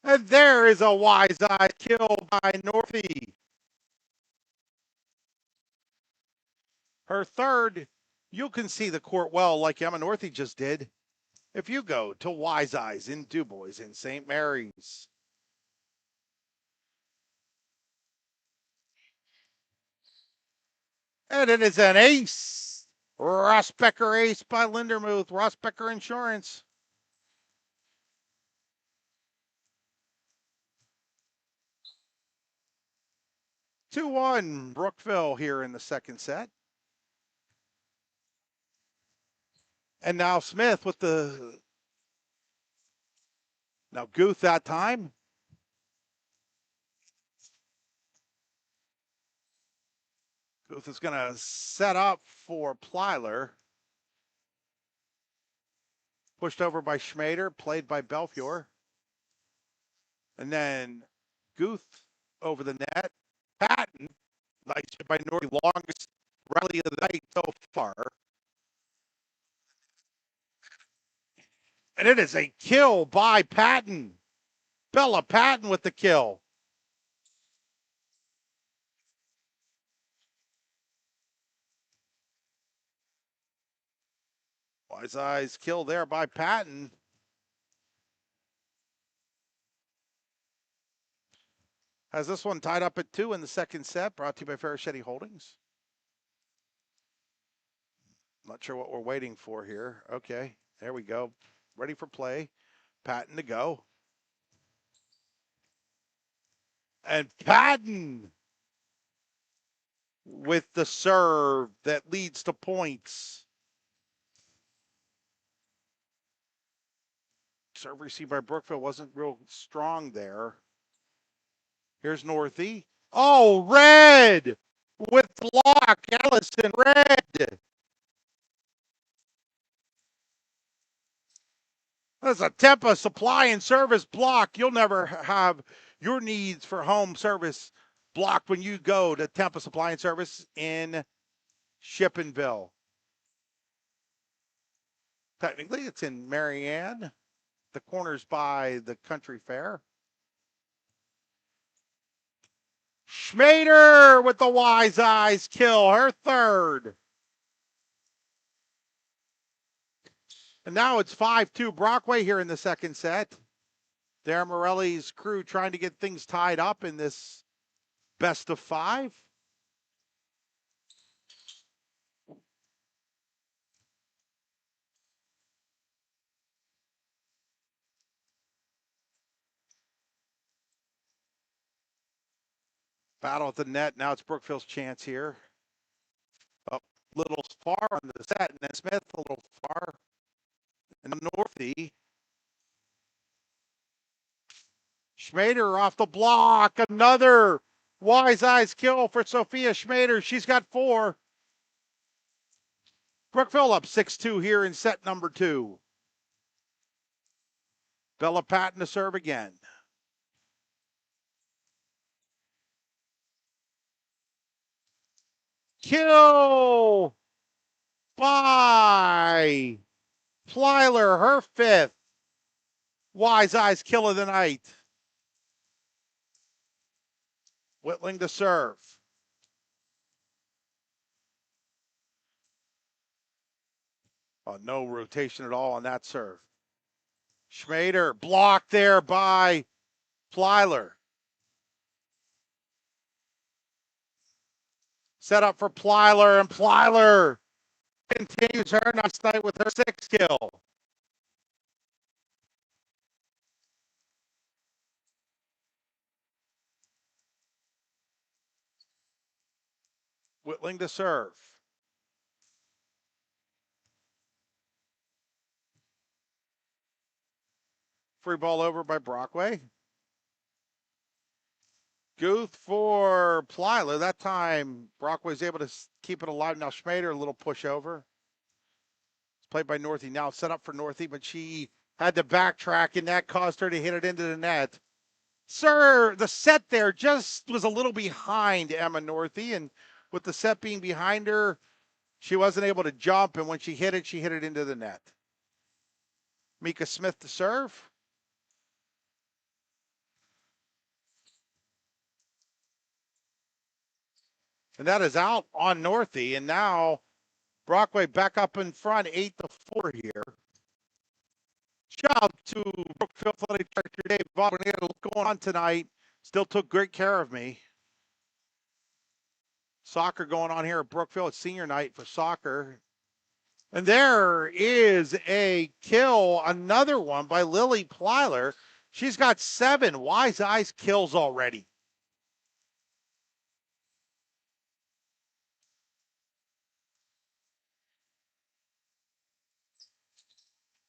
And there is a wise eye kill by Northey. Her third, you can see the court well like Emma Northey just did if you go to Wise Eyes in DuBois in St. Mary's. And it is an ace. Rossbecker ace by Lindermuth. Rossbecker Insurance. Two one Brookville here in the second set. And now Smith with the, now Guth that time. Guth is going to set up for Plyler. Pushed over by Schmader, played by Belfiore. And then Guth over the net. Patton, nice hit by Norrie, longest rally of the night so far. And it is a kill by Patton. Bella Patton with the kill. Wise Eyes kill there by Patton. Has this one tied up at 2 in the second set, brought to you by Faraschetti Holdings. Not sure what we're waiting for here. Okay, there we go. Ready for play. Patton to go. And Patton with the serve that leads to points. Serve received by Brookville wasn't real strong there. Here's Northey. Oh, red with block. Allison, red. That's a Tempa supply and service block. You'll never have your needs for home service blocked when you go to Tempa Supply and Service in Shippenville. Technically, it's in Marianne. The corner's by the Country Fair. Schmader with the Wise Eyes kill, her third. And now it's 5-2 Brockway here in the second set. Darren Morelli's crew trying to get things tied up in this best of 5. Battle at the net. Now it's Brookville's chance here. Up little far on the set, and then Smith a little far. And Northey. Schmader off the block. Another Wise Eyes kill for Sophia Schmader. She's got 4. Brookville up 6-2 here in set number 2. Bella Patton to serve again. Kill by Plyler, her 5th. Wise Eyes kill of the night. Whitling to serve. Oh, no rotation at all on that serve. Schmader blocked there by Plyler. Set up for Plyler, and Plyler continues her nice night with her 6th kill. Whitling to serve. Free ball over by Brockway. Guth for Plyler. That time, Brockway's able to keep it alive. Now Schmader, a little push over. It's played by Northey. Now set up for Northey, but she had to backtrack, and that caused her to hit it into the net. Sir, the set there just was a little behind Emma Northey, and with the set being behind her, she wasn't able to jump, and when she hit it into the net. Mika Smith to serve. And that is out on Northey, and now Brockway back up in front, 8-4 here. Shout out to Brookville Athletic Director Dave Baldwin. He had a lot going on tonight. Still took great care of me. Soccer going on here at Brookville. It's senior night for soccer. And there is a kill, another one by Lily Plyler. She's got 7 Wise Eyes kills already.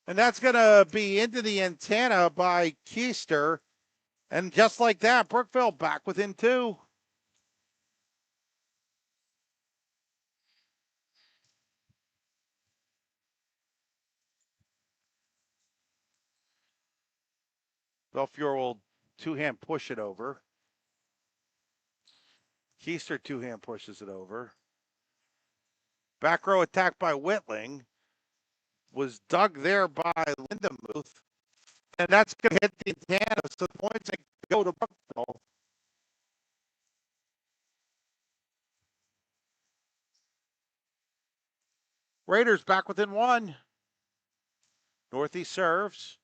And that's going to be into the antenna by Keister. And just like that, Brookville back within 2. Belfiore will two-hand push it over. Keister two-hand pushes it over. Back row attack by Whitling. Was dug there by Lindemuth. And that's going to hit the antenna. So the points go to Brookville. Raiders back within 1. Northeast serves.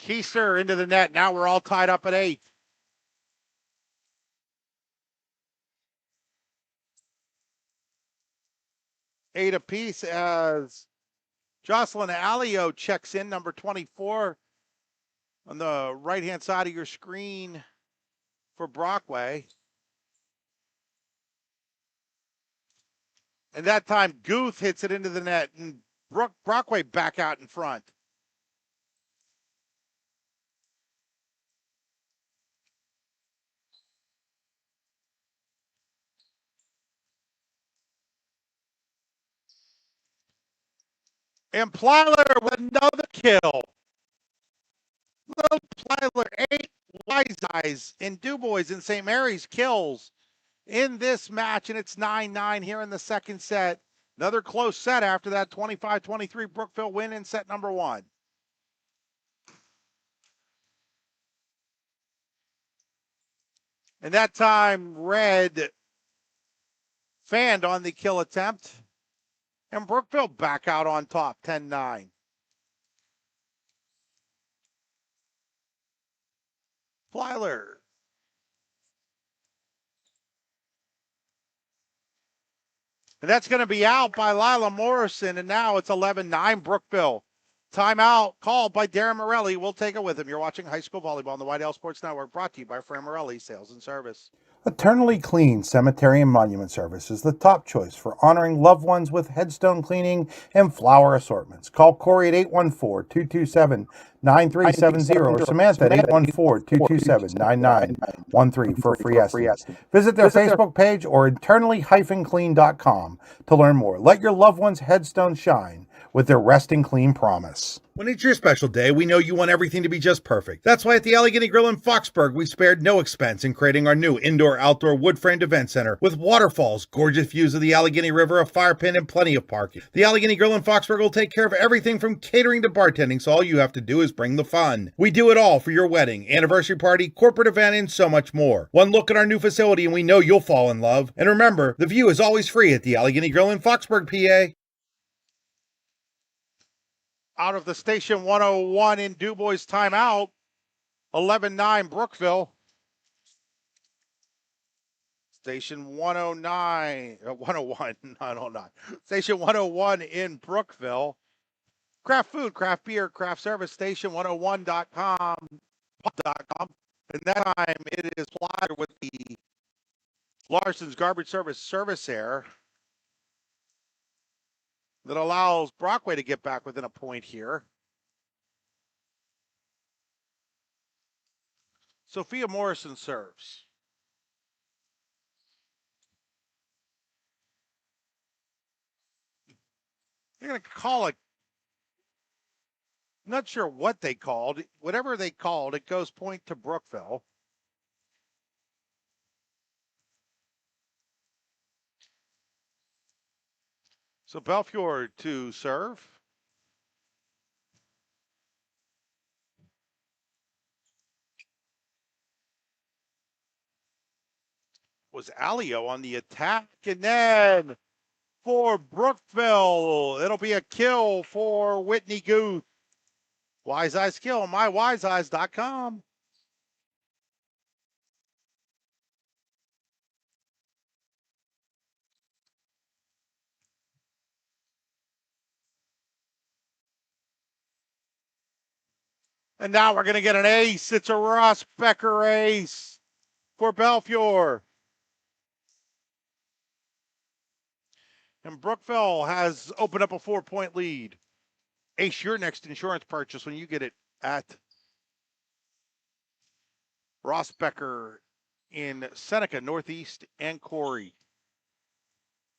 Keister into the net. Now we're all tied up at 8. Eight apiece as Jocelyn Alio checks in, number 24 on the right-hand side of your screen for Brockway. And that time, Guth hits it into the net, and Brockway back out in front. And Plyler with another kill. Little Plyler, 8 Wise Eyes in Dubois and St. Mary's kills in this match, and it's 9-9 here in the second set. Another close set after that 25-23 Brookville win in set number 1. And that time, Red fanned on the kill attempt. And Brookville back out on top, 10-9. Plyler. And that's going to be out by Lila Morrison. And now it's 11-9 Brookville. Timeout called by Darren Morelli. We'll take it with him. You're watching high school volleyball on the White Owl Sports Network, brought to you by Fran Morelli Sales and Service. Eternally Clean Cemetery and Monument Service is the top choice for honoring loved ones with headstone cleaning and flower assortments. Call Corey at 814-227-9370 or Samantha at 814-227-9913 for free estimates. Visit their Facebook page or eternally-clean.com to learn more. Let your loved one's headstone shine with their Resting Clean promise. When it's your special day, we know you want everything to be just perfect. That's why at the Allegheny Grill in Foxburg, we spared no expense in creating our new indoor-outdoor wood-framed event center with waterfalls, gorgeous views of the Allegheny River, a fire pit, and plenty of parking. The Allegheny Grill in Foxburg will take care of everything from catering to bartending, so all you have to do is bring the fun. We do it all for your wedding, anniversary party, corporate event, and so much more. One look at our new facility and we know you'll fall in love. And remember, the view is always free at the Allegheny Grill in Foxburg, PA. Out of the Station 101 in Dubois timeout, 11-9 Brookville. Station 109, 101, not 09. Station 101 in Brookville. Craft food, craft beer, craft service, station101.com. And that time it is Plyler with the Larson's Garbage Service error that allows Brockway to get back within a point here. Sophia Morrison serves. They're going to call it, not sure what they called. Whatever they called, it goes point to Brookville. So Belfiore to serve. Was Alio on the attack, and then for Brookville, it'll be a kill for Whitney Guth. Wise Eyes kill, mywiseeyes.com. And now we're going to get an ace. It's a Ross Becker ace for Belfiore. And Brookville has opened up a 4-point lead. Ace, your next insurance purchase when you get it at Ross Becker in Seneca, Northeast, and Corey.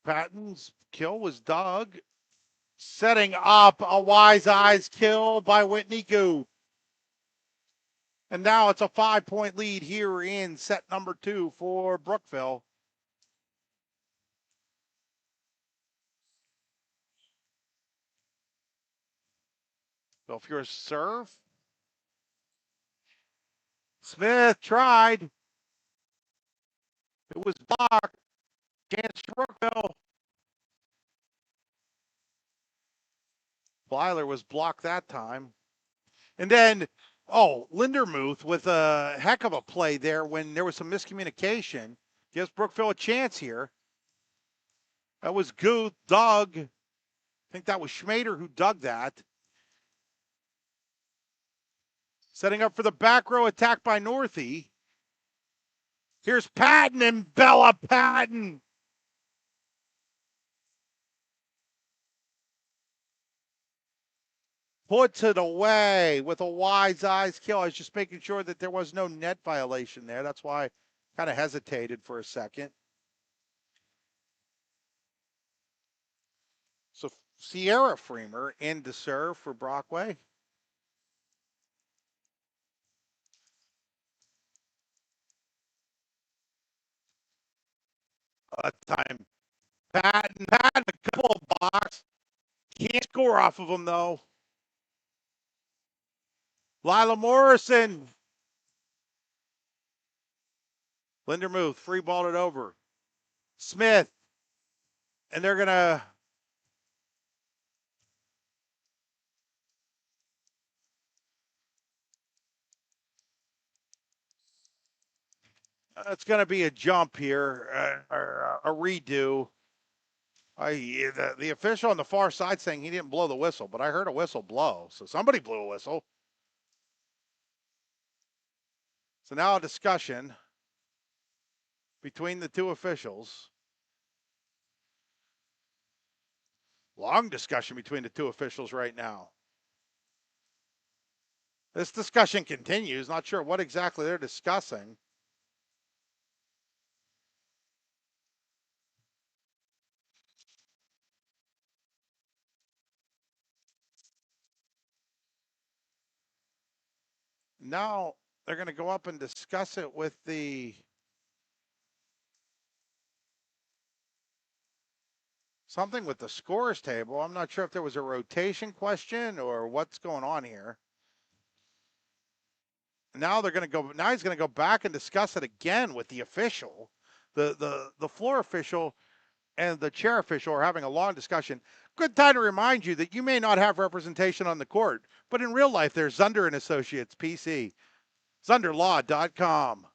Patton's kill was Doug, setting up a Wise Eyes kill by Whitney Goo. And now it's a 5-point lead here in set number 2 for Brookville. Belfiore's serve. Smith tried. It was blocked. Chance for Brookville. Blyler was blocked that time. And then, Lindermuth with a heck of a play there when there was some miscommunication. Gives Brookville a chance here. That was Guth, Doug. I think that was Schmader who dug that. Setting up for the back row attack by Northey. Here's Patton and Bella Patton. Puts it away with a Wise Eyes kill. I was just making sure that there was no net violation there. That's why I kind of hesitated for a second. So Sierra Freemer in to serve for Brockway. Time. Patton, a couple of blocks. Can't score off of them, though. Lila Morrison. Lindermuth free balled it over. Smith. And they're going to... It's going to be a jump here, or a redo. The official on the far side saying he didn't blow the whistle, but I heard a whistle blow. So somebody blew a whistle. So now a discussion between the two officials. Long discussion between the two officials right now. This discussion continues. Not sure what exactly they're discussing. Now they're going to go up and discuss it with something with the scores table. I'm not sure if there was a rotation question or what's going on here. Now they're going to go. Now he's going to go back and discuss it again with the official, the floor official, and the chair official are having a long discussion. Good time to remind you that you may not have representation on the court, but in real life, there's Zunder and Associates, PC, ZunderLaw.com.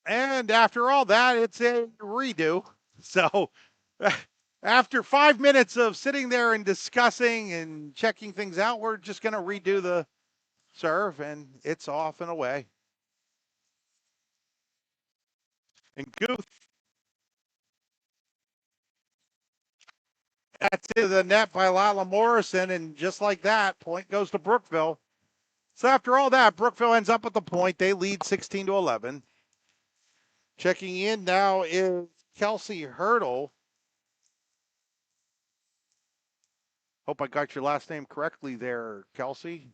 And after all that, it's a redo. So after 5 minutes of sitting there and discussing and checking things out, we're just going to redo the serve, and it's off and away. And Guth, that's into the net by Lila Morrison, and just like that, point goes to Brookville. So after all that, Brookville ends up with the point. They lead 16-11. Checking in now is Kelsey Hurdle. Hope I got your last name correctly there, Kelsey.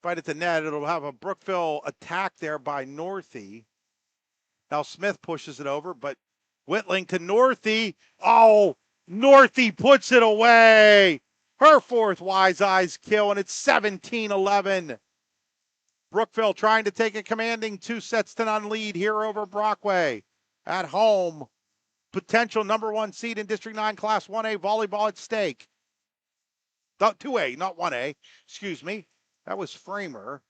Right at the net, it'll have a Brookville attack there by Northey. Now Smith pushes it over, but Whitling to Northey. Oh, Northey puts it away. Her fourth Wise Eyes kill, and it's 17-11. Brookville trying to take a commanding 2-0 lead here over Brockway. At home, potential number 1 seed in District 9 Class 1A volleyball at stake. 2A, not 1A. Excuse me. That was Framer.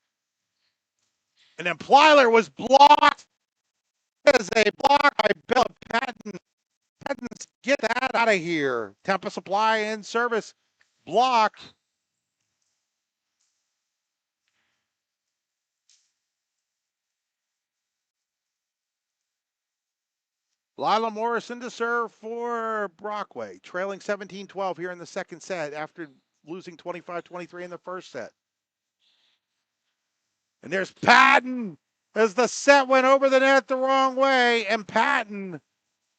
And then Plyler was blocked. As a block by Bella Patton. Get that out of here. Tempa Supply in service. Block. Lila Morrison to serve for Brockway, trailing 17-12 here in the second set after losing 25-23 in the first set. And there's Patton as the set went over the net the wrong way, and Patton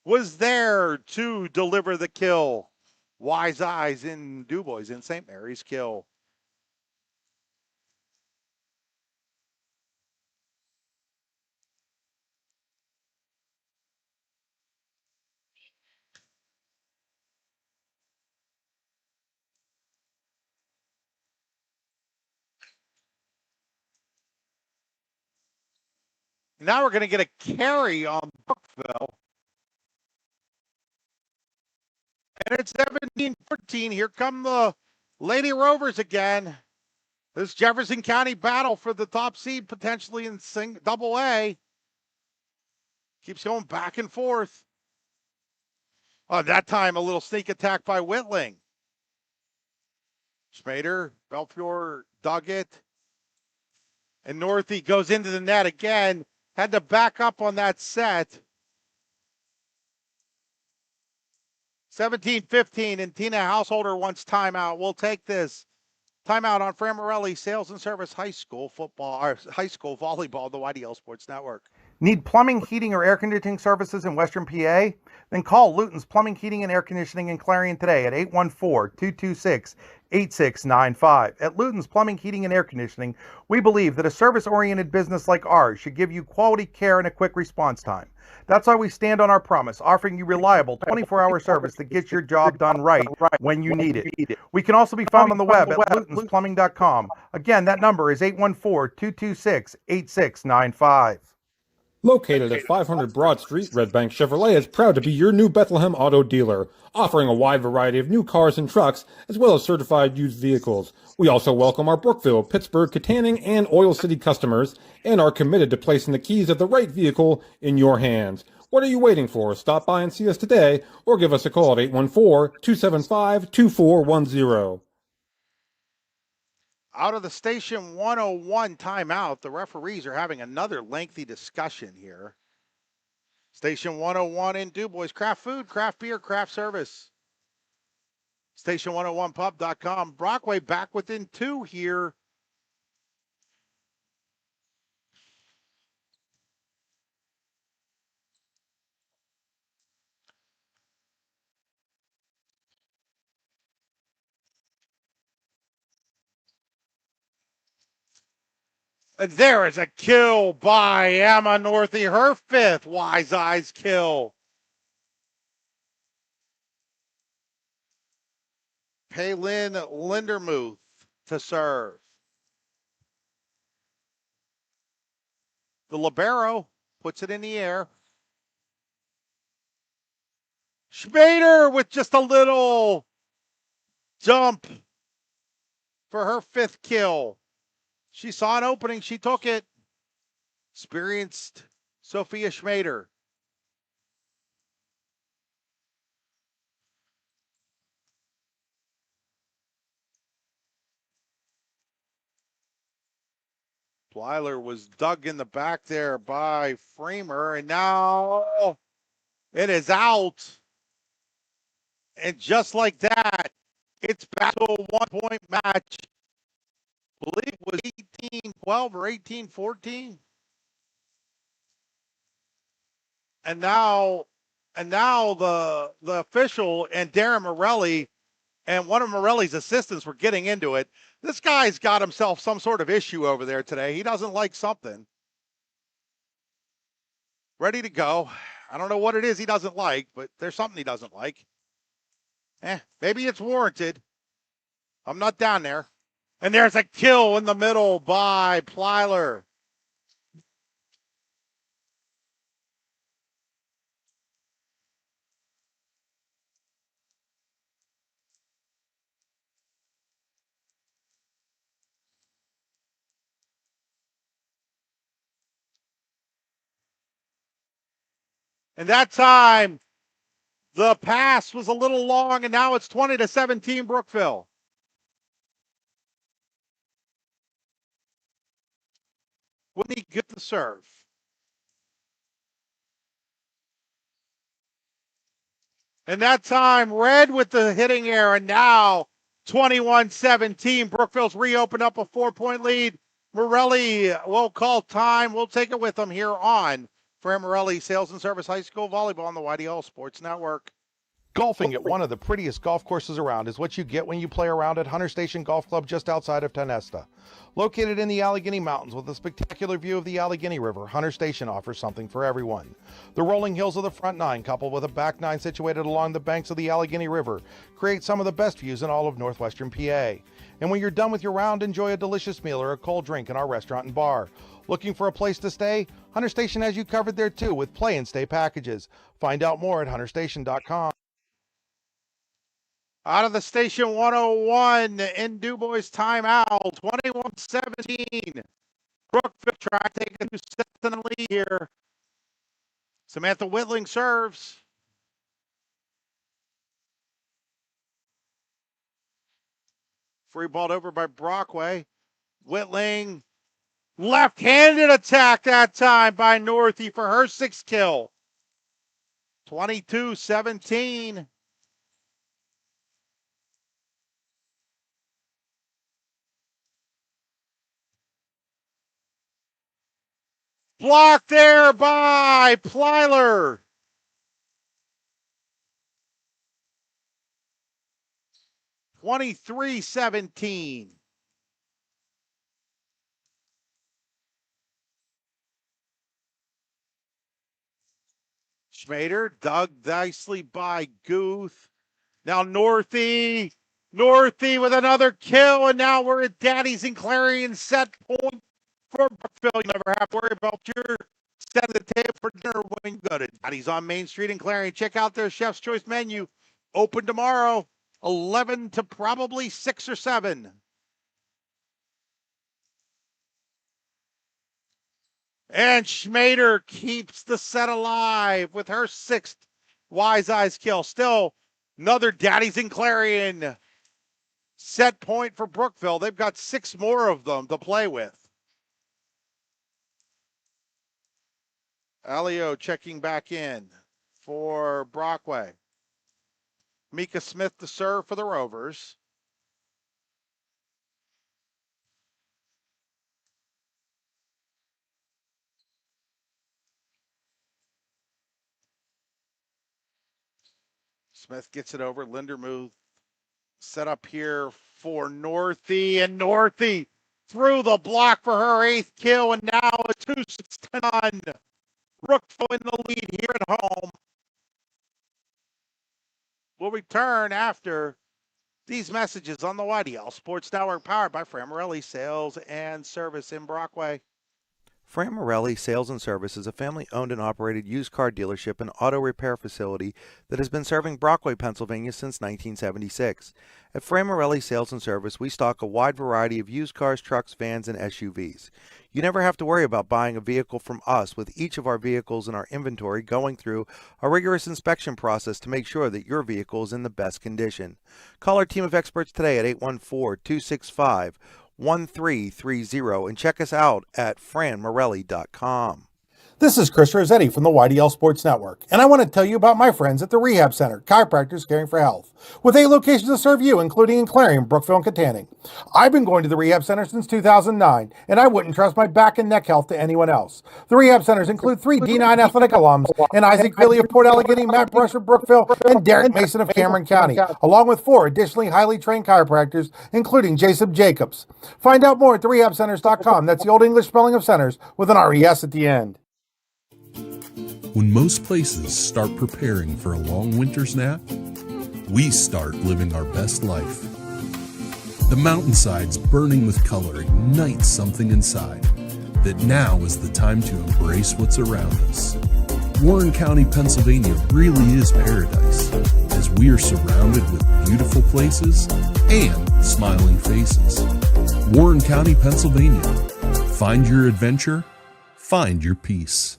was there to deliver the kill. Wise Eyes in Dubois in St. Mary's kill. Now we're going to get a carry on Brookville. And it's 17-14. Here come the Lady Rovers again. This Jefferson County battle for the top seed potentially in double A. Keeps going back and forth. Oh, that time a little sneak attack by Whitling. Schmader, Belfiore dug it. And Northey goes into the net again. Had to back up on that set. 17-15, and Tina Householder wants timeout. We'll take this. Timeout on Fran Morelli, Sales and Service High School Football, or High School Volleyball, the YDL Sports Network. Need plumbing, heating, or air conditioning services in Western PA? Then call Luton's Plumbing, Heating, and Air Conditioning in Clarion today at 814-226-8695. At Luton's Plumbing, Heating, and Air Conditioning, we believe that a service-oriented business like ours should give you quality care and a quick response time. That's why we stand on our promise, offering you reliable 24-hour service that gets your job done right when you need it. We can also be found on the web at lutonsplumbing.com. Again, that number is 814-226-8695. Located at 500 Broad Street, Red Bank Chevrolet is proud to be your new Bethlehem auto dealer, offering a wide variety of new cars and trucks, as well as certified used vehicles. We also welcome our Brookville, Pittsburgh, Katanning, and Oil City customers, and are committed to placing the keys of the right vehicle in your hands. What are you waiting for? Stop by and see us today, or give us a call at 814-275-2410. Out of the Station 101 timeout, the referees are having another lengthy discussion here. Station 101 in Dubois, craft food, craft beer, craft service. Station101pub.com. Brockway back within 2 here. And there is a kill by Emma Northey, her 5th Wise Eyes kill. Paylin Lindermuth to serve. The libero puts it in the air. Schmader with just a little jump for her 5th kill. She saw an opening. She took it. Experienced Sophia Schmader. Plyler was dug in the back there by Framer, and now it is out. And just like that, it's back to a 1-point match. I believe it was 18-12 or 18-14. And now the official and Darren Morelli and one of Morelli's assistants were getting into it. This guy's got himself some sort of issue over there today. He doesn't like something. Ready to go. I don't know what it is he doesn't like, but there's something he doesn't like. Maybe it's warranted. I'm not down there. And there's a kill in the middle by Plyler. And that time, The pass was a little long, and now it's 20-17 Brookville. Whitney get the serve. And that time, Red with the hitting error, and now 21-17. Brookville's reopened up a 4-point lead. Morelli will call time. We'll take it with him here on Fran Morelli Sales and Service High School Volleyball on the YDL Sports Network. Golfing at one of the prettiest golf courses around is what you get when you play around at Hunter Station Golf Club just outside of Tonesta. Located in the Allegheny Mountains with a spectacular view of the Allegheny River, Hunter Station offers something for everyone. The rolling hills of the front nine, coupled with a back nine situated along the banks of the Allegheny River, create some of the best views in all of northwestern PA. And when you're done with your round, enjoy a delicious meal or a cold drink in our restaurant and bar. Looking for a place to stay? Hunter Station has you covered there too with play and stay packages. Find out more at hunterstation.com. Out of the station 101 in DuBois timeout, 21-17. Brookville trying to take a 2 sets in the lead here. Samantha Whitling serves. Free balled over by Brockway. Whitling, left-handed attack that time by Northey for her 6th kill. 22-17. Blocked there by Plyler. (23-17). Schmader dug nicely by Guth. Now Northey with another kill, and now we're at Daddy's and Clarion set point for Brookville. You never have to worry about your set the table for dinner when you go to Daddy's on Main Street in Clarion. Check out their Chef's Choice menu. Open tomorrow, 11 to probably 6 or 7. And Schmader keeps the set alive with her 6th Wise Eyes kill. Still another Daddy's and Clarion set point for Brookville. They've got 6 more of them to play with. Alio checking back in for Brockway. Mika Smith to serve for the Rovers. Smith gets it over. Lindermuth set up here for Northey, and Northey through the block for her 8th kill, and now a 2-6 Brookville in the lead here at home. We'll return after these messages on the YDL Sports Network, powered by Fran Morelli Sales and Service in Brockway. Fran Morelli Sales and Service is a family-owned and operated used car dealership and auto repair facility that has been serving Brockway, Pennsylvania since 1976. At Fran Morelli Sales and Service, we stock a wide variety of used cars, trucks, vans, and SUVs. You never have to worry about buying a vehicle from us, with each of our vehicles in our inventory going through a rigorous inspection process to make sure that your vehicle is in the best condition. Call our team of experts today at 814-265-1330 and check us out at franmorelli.com. This is Chris Rossetti from the YDL Sports Network, and I want to tell you about my friends at the Rehab Center, Chiropractors Caring for Health, with 8 locations to serve you, including in Clarion, Brookville, and Katanning. I've been going to the Rehab Center since 2009, and I wouldn't trust my back and neck health to anyone else. The Rehab Centers include 3 D9 athletic alums, and Isaac Billy of Port Allegheny, Matt Brush of Brookville, and Derek Mason of Cameron County, along with 4 additionally highly trained chiropractors, including Jason Jacobs. Find out more at therehabcenters.com. That's the Old English spelling of centers with an RES at the end. When most places start preparing for a long winter's nap, we start living our best life. The mountainsides burning with color ignite something inside that now is the time to embrace what's around us. Warren County, Pennsylvania really is paradise, as we are surrounded with beautiful places and smiling faces. Warren County, Pennsylvania. Find your adventure, find your peace.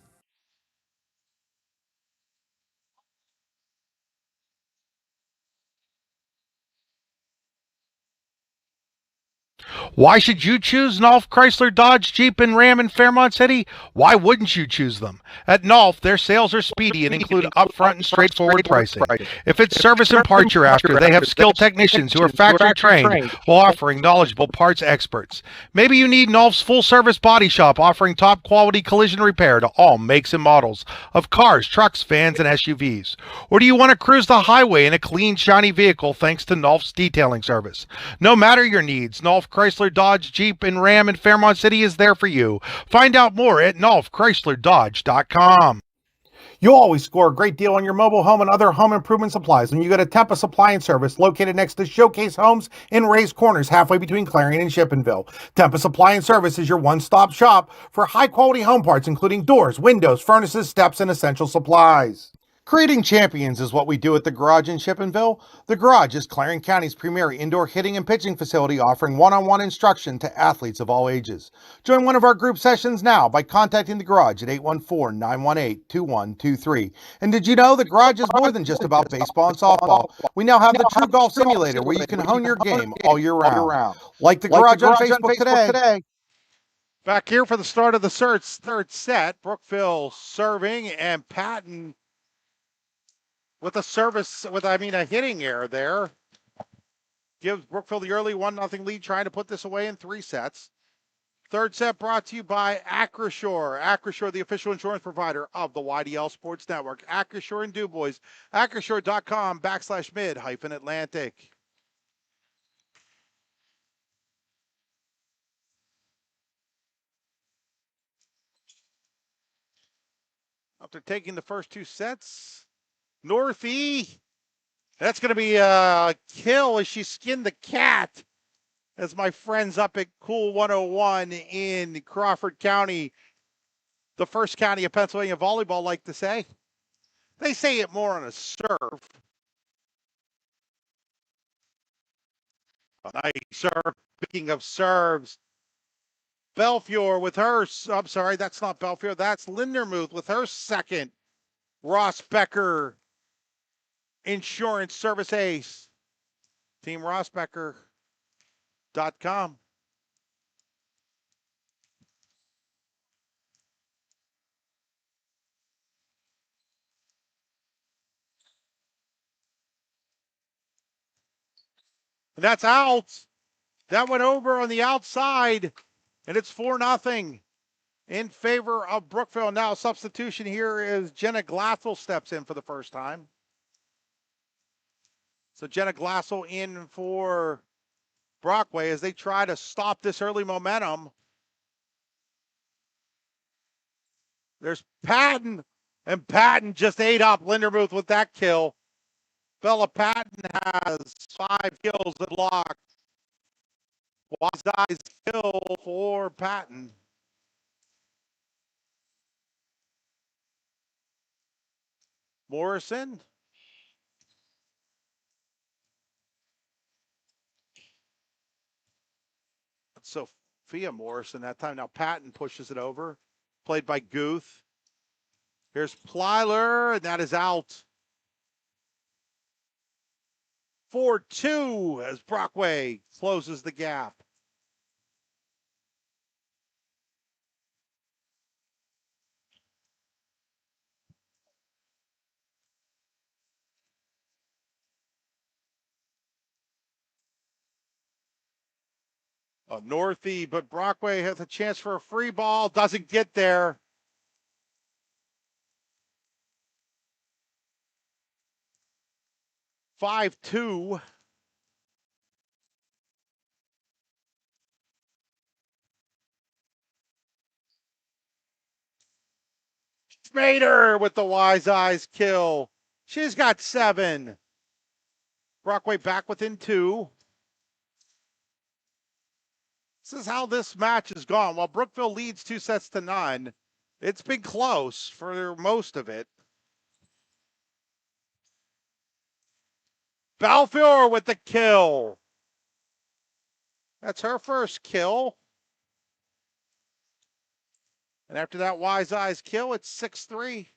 Why should you choose Nolf Chrysler Dodge Jeep and Ram in Fairmont City? Why wouldn't you choose them? At Nolf, their sales are speedy and include upfront and straightforward pricing. If it's service and parts you're after, they have skilled technicians who are factory trained while offering knowledgeable parts experts. Maybe you need Nolf's full service body shop offering top quality collision repair to all makes and models of cars, trucks, vans, and SUVs. Or do you want to cruise the highway in a clean, shiny vehicle thanks to Nolf's detailing service? No matter your needs, Nolf Chrysler Dodge Jeep and Ram in Fairmont City is there for you. Find out more at nolfchryslerdodge.com. You'll always score a great deal on your mobile home and other home improvement supplies when you go to Tempa Supply and Service, located next to Showcase Homes in Ray's Corners, halfway between Clarion and Shippenville. Tempa Supply and Service is your one-stop shop for high-quality home parts, including doors, windows, furnaces, steps, and essential supplies. Creating champions is what we do at the Garage in Shippenville. The Garage is Clarion County's premier indoor hitting and pitching facility, offering one-on-one instruction to athletes of all ages. Join one of our group sessions now by contacting the Garage at 814-918-2123. And did you know the Garage is more than just about baseball and softball? We now have the True Golf Simulator where you can hone your game all year round. Like the Garage on Facebook today. Back here for the start of the third set. Brookville serving, and Patton with a hitting error there. Gives Brookville the early 1-0 lead, trying to put this away in 3 sets. Third set brought to you by Acrisure. Acrisure, the official insurance provider of the YDL Sports Network. Acrisure and DuBois. Acrisure.com/mid-Atlantic. After taking the first 2 sets, Northie, that's going to be a kill as she skinned the cat, as my friends up at Cool 101 in Crawford County, the first county of Pennsylvania volleyball, like to say. They say it more on a serve. A nice serve. Speaking of serves, Belfiore with her, I'm sorry, that's not Belfiore, that's Lindermuth with her second Ross Becker Insurance Service Ace. TeamRossBecker.com. And that's out. That went over on the outside, and it's 4-0 in favor of Brookville. Now substitution here is Jenna Glassel steps in for the first time. So Jenna Glassel in for Brockway as they try to stop this early momentum. There's Patton, and Patton just ate up Lindermuth with that kill. Bella Patton has 5 kills at lock. Wise eyes kill for Patton. Morrison. Sophia Morrison that time. Now Patton pushes it over. Played by Guth. Here's Plyler, and that is out. 4-2 as Brockway closes the gap. Northie, but Brockway has a chance for a free ball. Doesn't get there. "5-2. Smader with the wise eyes kill. She's got 7. Brockway back within 2. This is how this match has gone. While Brookville leads 2-0, it's been close for most of it. Balfour with the kill. That's her first kill. And after that wise eyes kill, it's 6-3.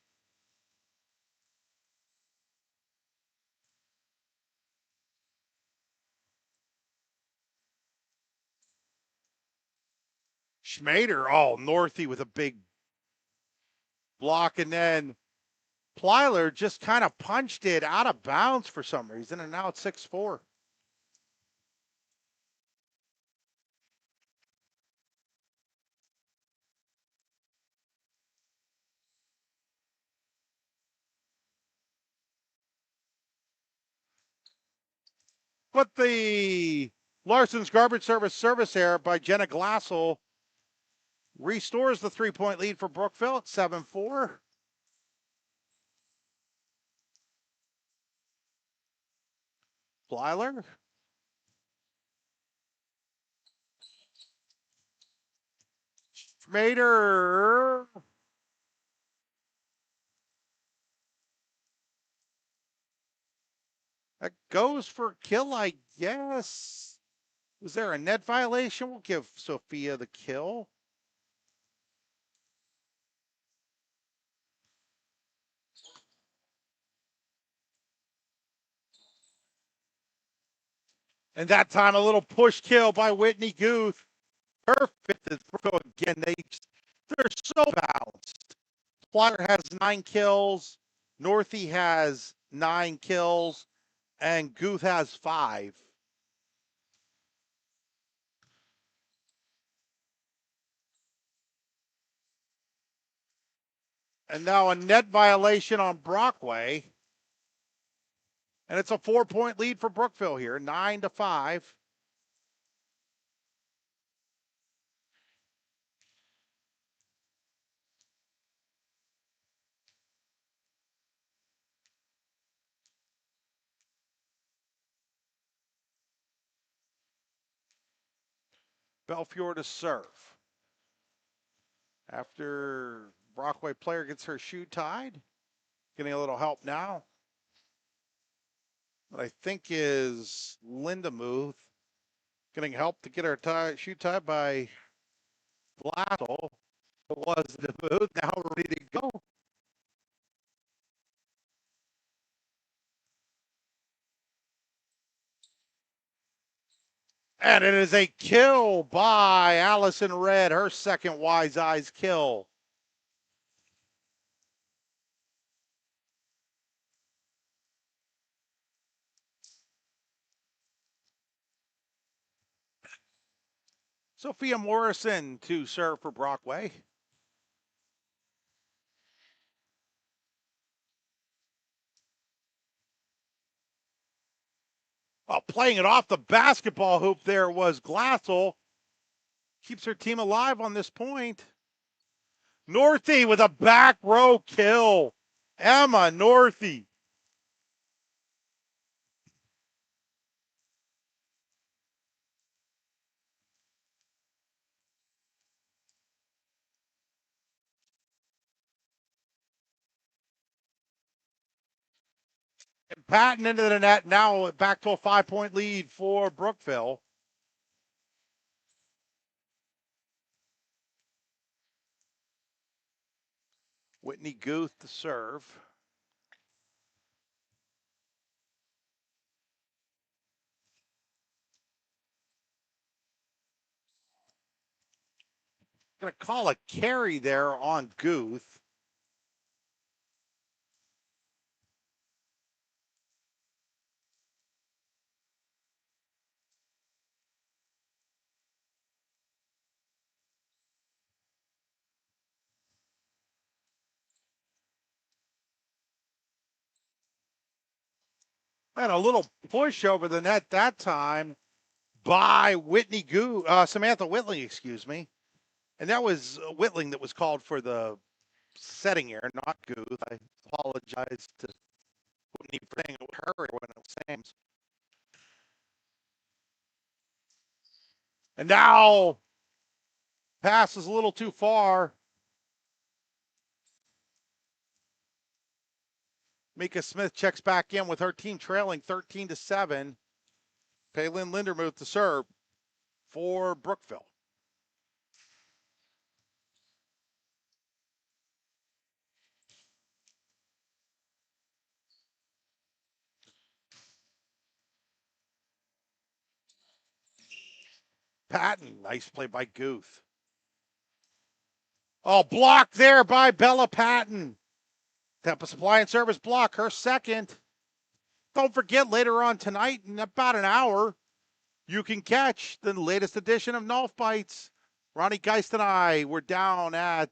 Schmader, oh, Northey with a big block, and then Plyler just kind of punched it out of bounds for some reason, and now it's 6-4. But the Larson's garbage service error by Jenna Glassel restores the 3-point lead for Brookville at 7-4. Plyler. Schmader. That goes for kill, I guess. Was there a net violation? We'll give Sophia the kill. And that time, a little push kill by Whitney Guth. Her fifth is Brookville again. They're so balanced. Plyler has 9 kills. Northey has 9 kills. And Guth has 5. And now a net violation on Brockway. And it's a 4-point lead for Brookville here, 9-5. Belfiore to serve. After Brockway player gets her shoe tied, getting a little help now. What I think is Lindamuth getting help to get her shoe tied by Glassel. It was Lindamuth, now ready to go. And it is a kill by Allison Red, her second Wise Eyes kill. Sophia Morrison to serve for Brockway. Well, playing it off the basketball hoop there was Glassel. Keeps her team alive on this point. Northey with a back row kill. Emma Northey. And Patton into the net. Now back to a 5-point lead for Brookville. Whitney Guth to serve. Going to call a carry there on Guth. And a little push over the net that time by Whitney Samantha Whitling, excuse me. And that was Whitling that was called for the setting error, not Guth. I apologize to Whitney for saying it was her when it was Sam's. And now pass is a little too far. Mika Smith checks back in with her team trailing 13-7. Paylin Lindermuth to serve for Brookville. Patton, nice play by Guth. Oh, blocked there by Bella Patton. Tampa Supply and Service block, her second. Don't forget, later on tonight, in about an hour, you can catch the latest edition of Nolf Bites. Ronnie Geist and I were down at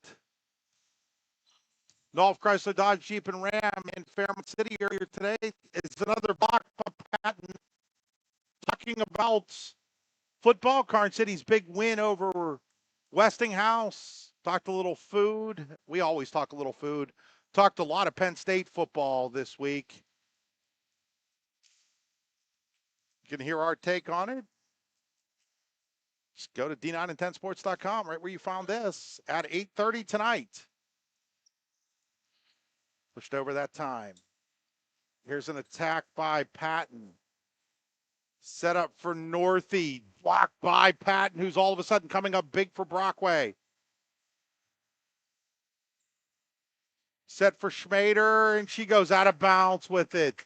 Nolf Chrysler Dodge Jeep and Ram in Fairmont City earlier today. It's another block by Patton talking about football. Carn City's big win over Westinghouse. Talked a little food. We always talk a little food. Talked a lot of Penn State football this week. You can hear our take on it. Just go to d9and10sports.com, right where you found this, at 8:30 tonight. Pushed over that time. Here's an attack by Patton. Set up for Northie. Blocked by Patton, who's all of a sudden coming up big for Brockway. Set for Schmader, and she goes out of bounds with it.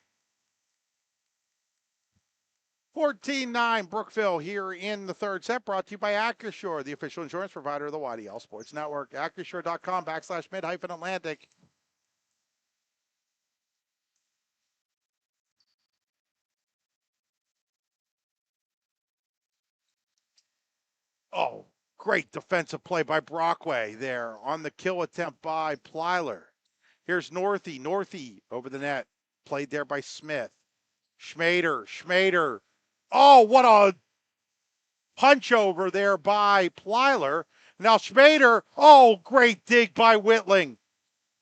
14-9 Brookville here in the third set, brought to you by Acrisure, the official insurance provider of the YDL Sports Network. Acrisure.com/mid-Atlantic. Oh, great defensive play by Brockway there on the kill attempt by Plyler. Here's Northie. Northie over the net. Played there by Smith. Schmader. Oh, what a punch over there by Plyler. Now Schmader. Oh, great dig by Whitling.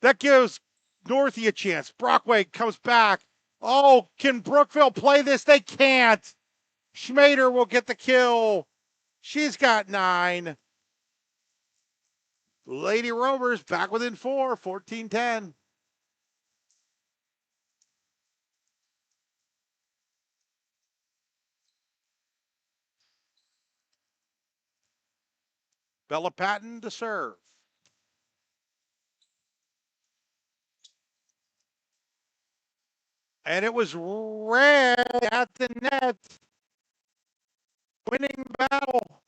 That gives Northie a chance. Brockway comes back. Oh, can Brookville play this? They can't. Schmader will get the kill. She's got 9. Lady Rovers back within 4, 14-10. Bella Patton to serve. And it was Red at the net. Winning battle.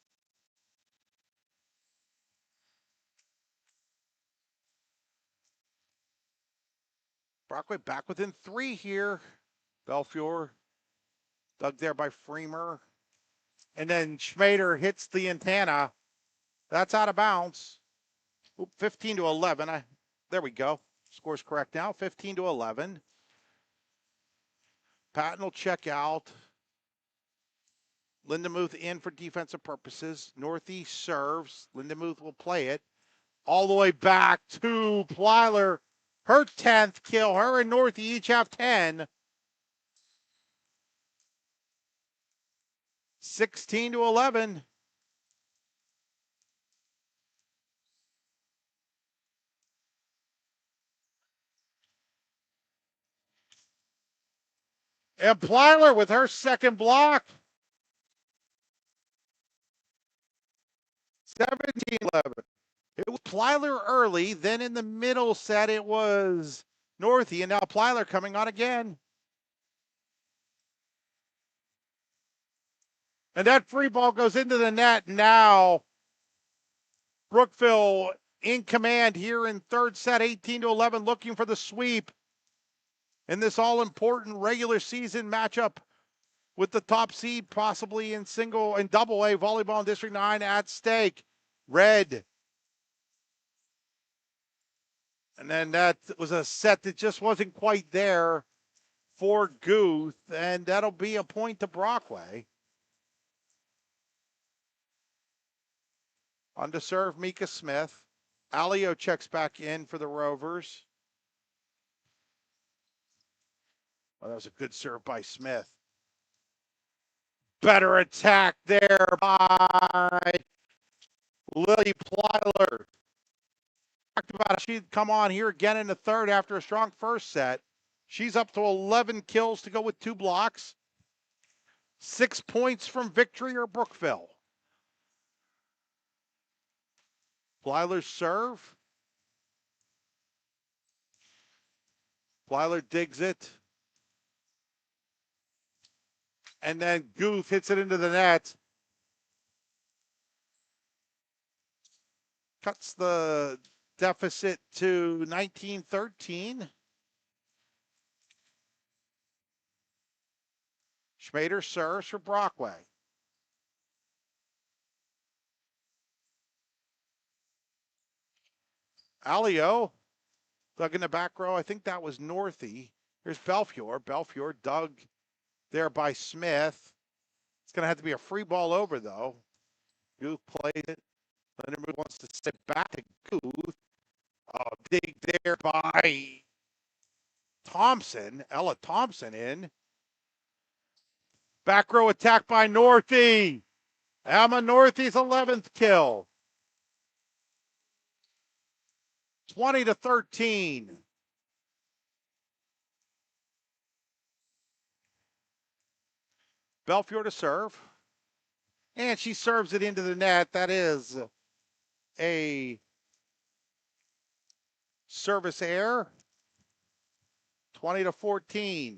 Brockway back within 3 here. Belfiore dug there by Freemer. And then Schmader hits the antenna. That's out of bounds. 15-11. There we go. Score's correct now. 15-11. Patton will check out. Lindemuth in for defensive purposes. Northeast serves. Lindemuth will play it. All the way back to Plyler. Her 10th kill. Her and Northie each have 10. 16-11. And Plyler with her second block. 17-11. It was Plyler early. Then in the middle set, it was Northie. And now Plyler coming on again. And that free ball goes into the net. Now Brookville in command here in third set, 18-11, looking for the sweep in this all-important regular season matchup with the top seed possibly in single and double A volleyball in District 9 at stake. Red. And then that was a set that just wasn't quite there for Guth, and that'll be a point to Brockway. On to serve Mika Smith. Alio checks back in for the Rovers. Well, that was a good serve by Smith. Better attack there by Lily Plyler. Talked about she'd come on here again in the third after a strong first set. She's up to 11 kills to go with 2 blocks. 6 points from victory or Brookville. Plyler's serve. Plyler digs it. And then Guth hits it into the net. Cuts the deficit to 19-13. Schmader serves for Brockway. Alio dug in the back row. I think that was Northy. Here's Belfiore. Belfiore dug there by Smith. It's going to have to be a free ball over, though. Guth plays it. Lindermuth wants to sit back to Guth. Dig there by Thompson. Ella Thompson in. Back row attack by Northy. Emma Northy's 11th kill. 20-13. Belfiore to serve. And she serves it into the net. That is a service error. 20-14.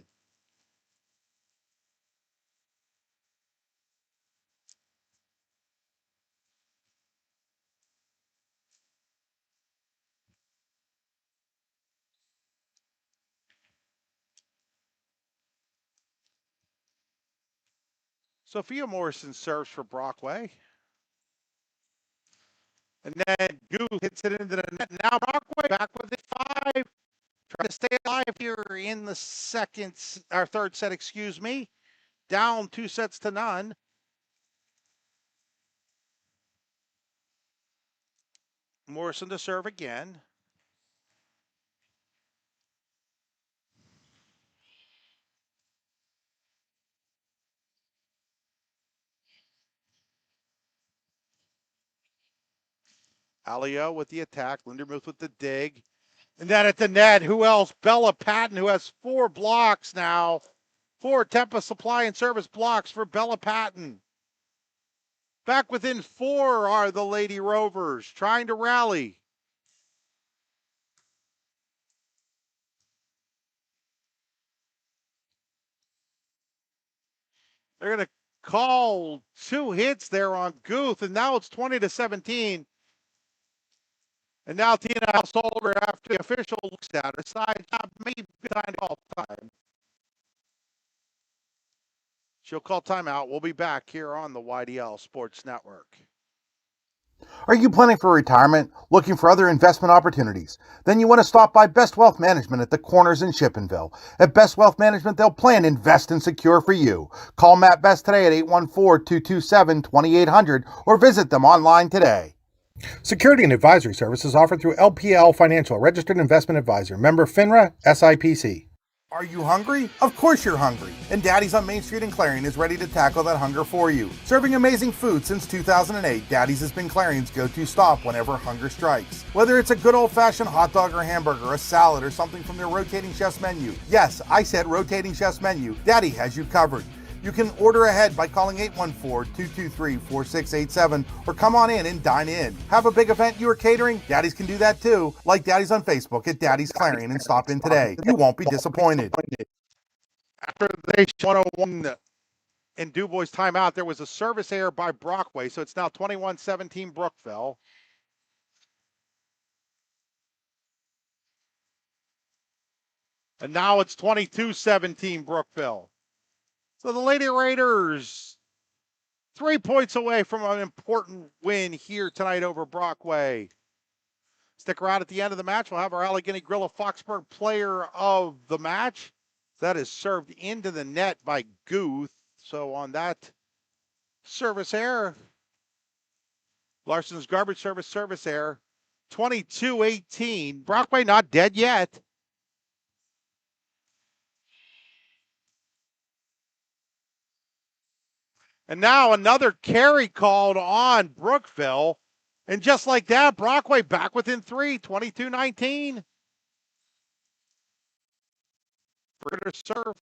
Sophia Morrison serves for Brockway. And then Guth hits it into the net. Now Brockway back with it 5. Trying to stay alive here in the third set, excuse me. Down 2-0. Morrison to serve again. Alio with the attack. Lindermuth with the dig. And then at the net, who else? Bella Patton, who has 4 blocks now. 4 Tempest Supply and Service blocks for Bella Patton. Back within 4 are the Lady Rovers, trying to rally. They're going to call 2 hits there on Guth, and now it's 20-17. And now Tina Householder, after the official looks at her side, maybe time to call time. She'll call timeout. We'll be back here on the YDL Sports Network. Are you planning for retirement? Looking for other investment opportunities? Then you want to stop by Best Wealth Management at the Corners in Shippenville. At Best Wealth Management, they'll plan, invest, and secure for you. Call Matt Best today at 814-227-2800 or visit them online today. Security and advisory services offered through LPL Financial, registered investment advisor, member FINRA, SIPC. Are you hungry? Of course you're hungry. And Daddy's on Main Street in Clarion is ready to tackle that hunger for you. Serving amazing food since 2008, Daddy's has been Clarion's go-to stop whenever hunger strikes. Whether it's a good old-fashioned hot dog or hamburger, a salad, or something from their rotating chef's menu. Yes, I said rotating chef's menu. Daddy has you covered. You can order ahead by calling 814-223-4687 or come on in and dine in. Have a big event you are catering? Daddy's can do that too. Like Daddy's on Facebook at Daddy's Clarion and stop in today. You won't be disappointed. After they 101 in DuBois timeout, there was a service error by Brockway, so it's now 21-17 Brookville. And now it's 22-17 Brookville. So the Lady Raiders 3 points away from an important win here tonight over Brockway. Stick around at the end of the match. We'll have our Allegheny Grill of Foxburg player of the match. That is served into the net by Guth. So on that service error, Larson's garbage service error, 22-18. Brockway not dead yet. And now another carry called on Brookville. And just like that, Brockway back within 3, 22-19. Britter serve.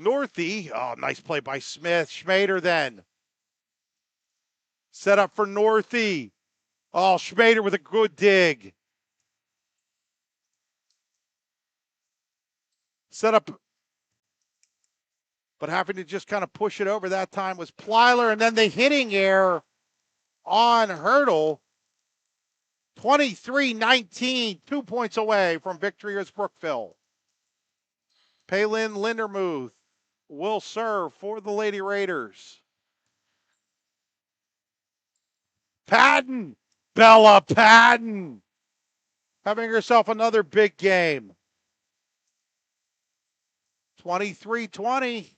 Northy. Oh, nice play by Smith. Schmader then. Set up for Northy. Oh, Schmader with a good dig. Set up but having to just kind of push it over that time was Plyler, and then the hitting error on Hurdle. 23-19, 2 points away from victory is Brookville. Palin Lindermuth will serve for the Lady Raiders. Patton, Bella Patton, having herself another big game. 23-20.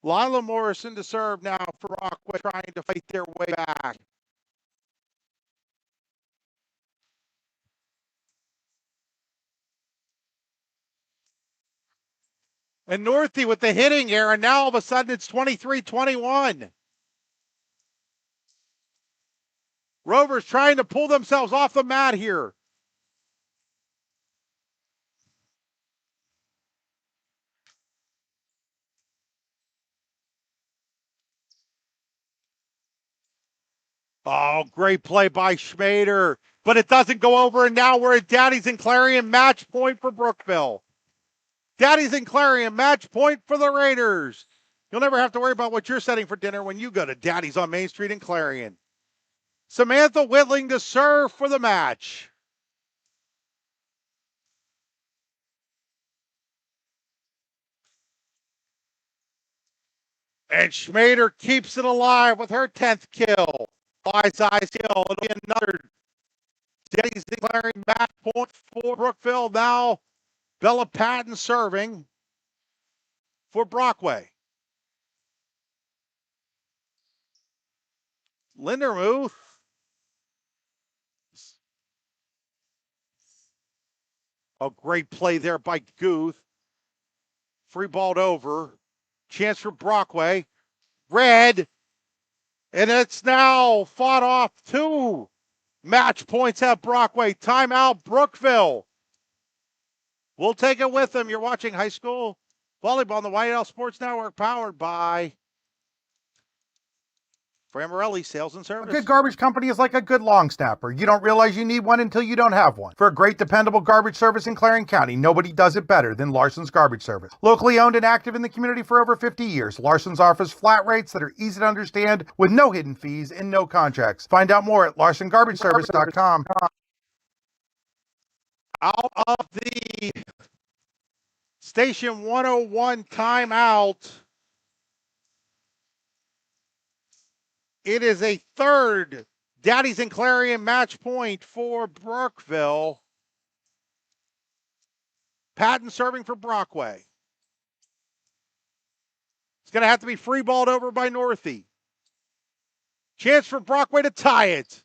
Lila Morrison to serve now for Brockway, trying to fight their way back. And Northey with the hitting error, and now all of a sudden it's 23-21. Rovers trying to pull themselves off the mat here. Oh, great play by Schmader, but it doesn't go over, and now we're at Daddy's and Clarion, match point for Brookville. Daddy's and Clarion, match point for the Raiders. You'll never have to worry about what you're setting for dinner when you go to Daddy's on Main Street in Clarion. Samantha Whitling to serve for the match. And Schmader keeps it alive with her 10th kill. Eyes kill. It'll be another Daddy's declaring match point for Brookville. Now Bella Patton serving for Brockway. Lindermuth. A great play there by Guth. Free balled over. Chance for Brockway. Red. And it's now fought off 2 match points at Brockway. Timeout, Brookville. We'll take it with them. You're watching high school volleyball on the YL Sports Network, powered by Fran Morelli, Sales and A Service. good garbage company is like a good long snapper. You don't realize you need one until you don't have one. For a great, dependable garbage service in Clarion County, nobody does it better than Larson's Garbage Service. Locally owned and active in the community for over 50 years, Larson's offers flat rates that are easy to understand with no hidden fees and no contracts. Find out more at larsongarbageservice.com. Out of the Station 101 timeout. It is a third Daddy's and Clarion match point for Brookville. Patton serving for Brockway. It's going to have to be free balled over by Northey. Chance for Brockway to tie it.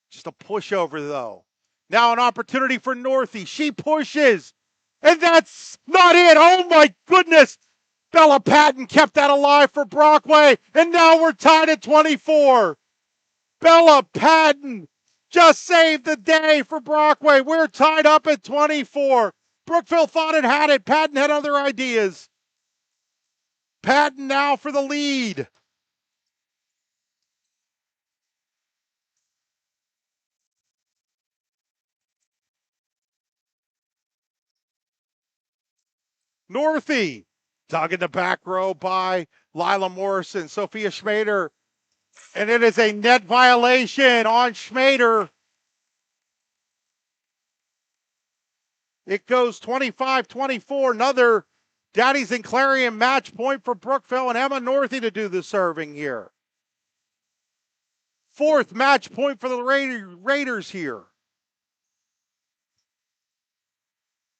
Just a pushover, though. Now an opportunity for Northey. She pushes. And that's not it. Oh, my goodness. Bella Patton kept that alive for Brockway. And now we're tied at 24. Bella Patton just saved the day for Brockway. We're tied up at 24. Brookville thought it had it. Patton had other ideas. Patton now for the lead. Northey, dug in the back row by Lila Morrison, Sophia Schmader, and it is a net violation on Schmader. It goes 25-24, another Daddy's and Clarion match point for Brookville and Emma Northey to do the serving here. 4th match point for the Raiders here.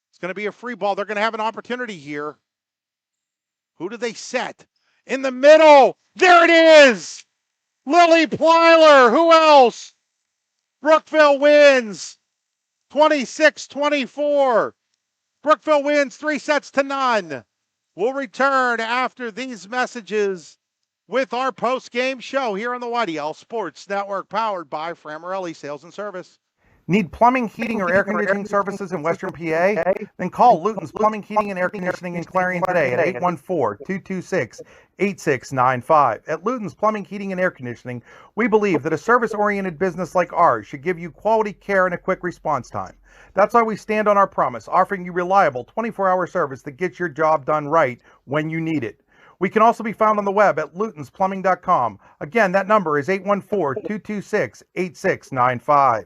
It's going to be a free ball. They're going to have an opportunity here. Who do they set? In the middle. There it is. Lily Plyler. Who else? Brookville wins 26-24. Brookville wins 3-0. We'll return after these messages with our post-game show here on the YDL Sports Network, powered by Fran Morelli Sales and Service. Need plumbing, heating, or air conditioning services in Western PA? Then call Luton's Plumbing, Heating, and Air Conditioning in Clarion today at 814-226-8695. At Luton's Plumbing, Heating, and Air Conditioning, we believe that a service-oriented business like ours should give you quality care and a quick response time. That's why we stand on our promise, offering you reliable 24-hour service that gets your job done right when you need it. We can also be found on the web at lutonsplumbing.com. Again, that number is 814-226-8695.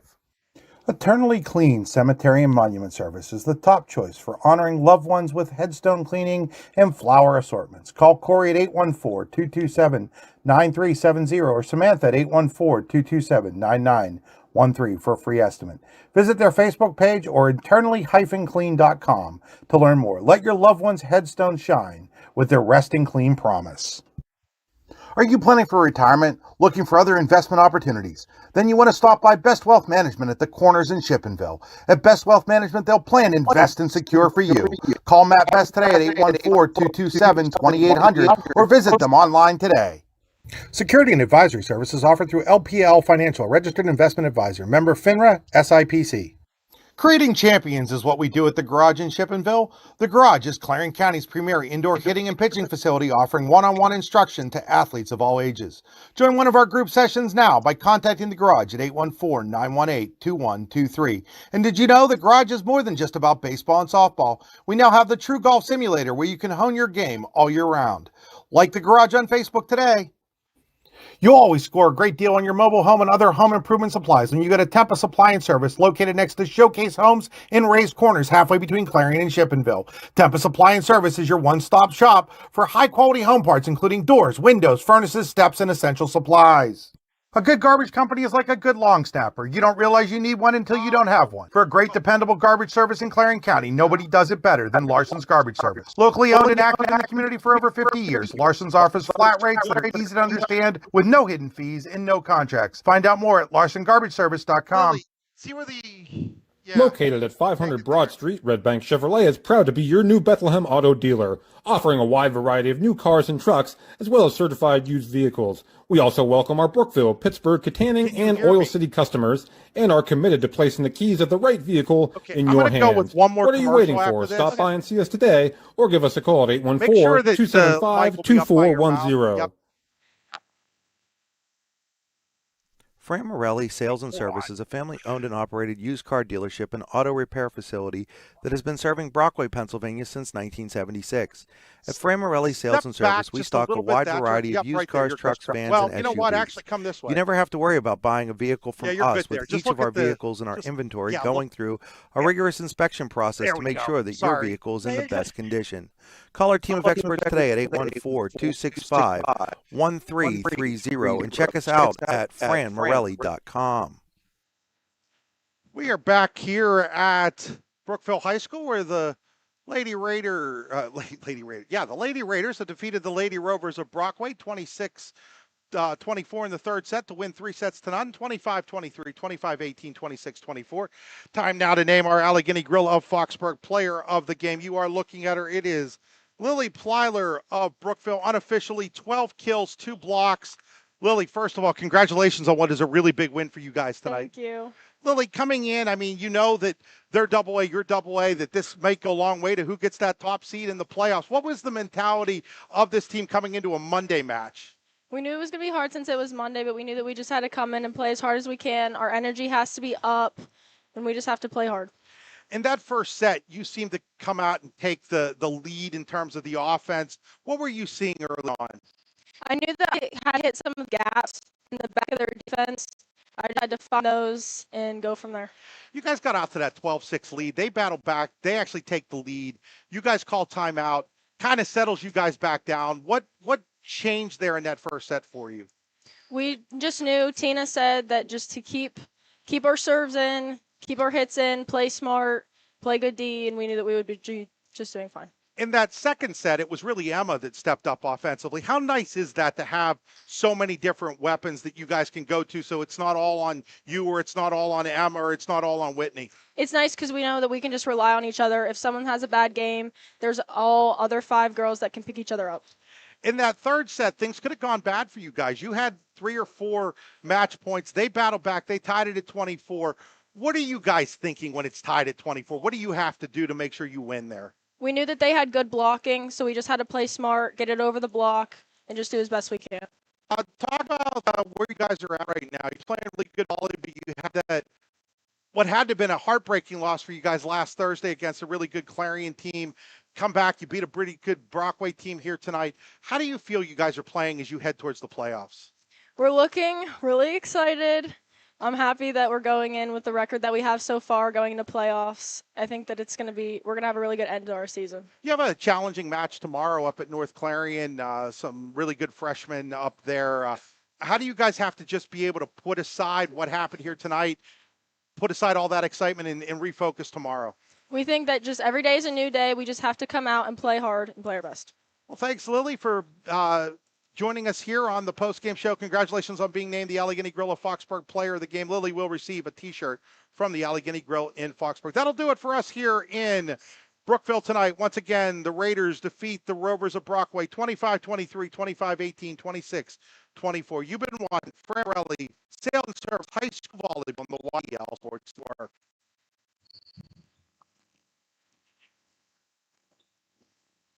Eternally Clean Cemetery and Monument Service is the top choice for honoring loved ones with headstone cleaning and flower assortments. Call Corey at 814-227-9370 or Samantha at 814-227-9913 for a free estimate. Visit their Facebook page or eternally-clean.com to learn more. Let your loved one's headstone shine with their Resting Clean promise. Are you planning for retirement, looking for other investment opportunities? Then you want to stop by Best Wealth Management at the Corners in Shippenville. At Best Wealth Management, they'll plan, invest, and secure for you. Call Matt Best today at 814-227-2800 or visit them online today. Security and advisory services offered through LPL Financial, registered investment advisor, member FINRA, SIPC. Creating champions is what we do at the Garage in Shippenville. The Garage is Clarion County's premier indoor hitting and pitching facility, offering one-on-one instruction to athletes of all ages. Join one of our group sessions now by contacting the Garage at 814-918-2123. And did you know the Garage is more than just about baseball and softball? We now have the True Golf Simulator where you can hone your game all year round. Like the Garage on Facebook today. You'll always score a great deal on your mobile home and other home improvement supplies when you go to Tempest Supply and Service, located next to Showcase Homes in Raised Corners, halfway between Clarion and Shippenville. Tempest Supply and Service is your one-stop shop for high-quality home parts, including doors, windows, furnaces, steps, and essential supplies. A good garbage company is like a good long snapper. You don't realize you need one until you don't have one. For a great, dependable garbage service in Clarion County, nobody does it better than Larson's Garbage Service. Locally owned and active in the community for over 50 years, Larson's offers flat rates that are easy to understand with no hidden fees and no contracts. Find out more at larsongarbageservice.com. See where the Located at 500 Broad Street, Red Bank Chevrolet is proud to be your new Bethlehem auto dealer, offering a wide variety of new cars and trucks, as well as certified used vehicles. We also welcome our Brookville, Pittsburgh, Katanning, and Oil City customers, and are committed to placing the keys of the right vehicle in your hands. Go with one more. What are you waiting for? Stop by and see us today, or give us a call at 814-275-2410. Yep. Fran Morelli Sales and Service is a family-owned and operated used car dealership and auto repair facility that has been serving Brockway, Pennsylvania since 1976. At Fran Morelli Sales and Service, we stock a wide variety of used cars, trucks, vans, and SUVs. You know what? Actually, come this way. You never have to worry about buying a vehicle from us, with each of our vehicles in our inventory going through a rigorous inspection process to make sure that your vehicle is in the best condition. Call our team of experts today at 814-265-1330 and check us out at franmorelli.com. We are back here at Brookville High School where the the Lady Raiders have defeated the Lady Rovers of Brockway 26-24 in the third set to win 3 sets to none, 25-23, 25-18, 26-24. Time now to name our Allegheny Grill of Foxburg player of the game. You are looking at her. It is Lily Plyler of Brookville, unofficially 12 kills, 2 blocks. Lily, first of all, congratulations on what is a really big win for you guys tonight. Thank you. Lily, coming in, I mean, you know that they're AA, you're AA, that this might go a long way to who gets that top seed in the playoffs. What was the mentality of this team coming into a Monday match? We knew it was going to be hard since it was Monday, but we knew that we just had to come in and play as hard as we can. Our energy has to be up, and we just have to play hard. In that first set, you seemed to come out and take the lead in terms of the offense. What were you seeing early on? I knew that I had hit some gaps in the back of their defense. I had to find those and go from there. You guys got out to that 12-6 lead. They battled back. They actually take the lead. You guys call timeout. Kind of settles you guys back down. What changed there in that first set for you? We just knew. Tina said that just to keep our serves in, keep our hits in, play smart, play good D, and we knew that we would be just doing fine. In that second set, it was really Emma that stepped up offensively. How nice is that to have so many different weapons that you guys can go to, so it's not all on you, or it's not all on Emma, or it's not all on Whitney? It's nice because we know that we can just rely on each other. If someone has a bad game, there's all other 5 girls that can pick each other up. In that third set, things could have gone bad for you guys. You had 3 or 4 match points. They battled back. They tied it at 24. What are you guys thinking when it's tied at 24? What do you have to do to make sure you win there? We knew that they had good blocking, so we just had to play smart, get it over the block, and just do as best we can. Talk about where you guys are at right now. You're playing really good volley, but you had that, what had to have been a heartbreaking loss for you guys last Thursday against a really good Clarion team. Come back, you beat a pretty good Brockway team here tonight. How do you feel you guys are playing as you head towards the playoffs? We're looking really excited. I'm happy that we're going in with the record that we have so far going into playoffs. I think that we're going to have a really good end to our season. You have a challenging match tomorrow up at North Clarion, some really good freshmen up there. How do you guys have to just be able to put aside what happened here tonight, put aside all that excitement and refocus tomorrow? We think that just every day is a new day. We just have to come out and play hard and play our best. Well, thanks, Lily, for joining us here on the postgame show. Congratulations on being named the Allegheny Grill of Foxburg Player of the Game. Lily will receive a T-shirt from the Allegheny Grill in Foxburg. That'll do it for us here in Brookville tonight. Once again, the Raiders defeat the Rovers of Brockway 25-23, 25-18, 26-24. You've been watching Fran Morelli, Sales and Service High School Volleyball on the YDL Sports Network.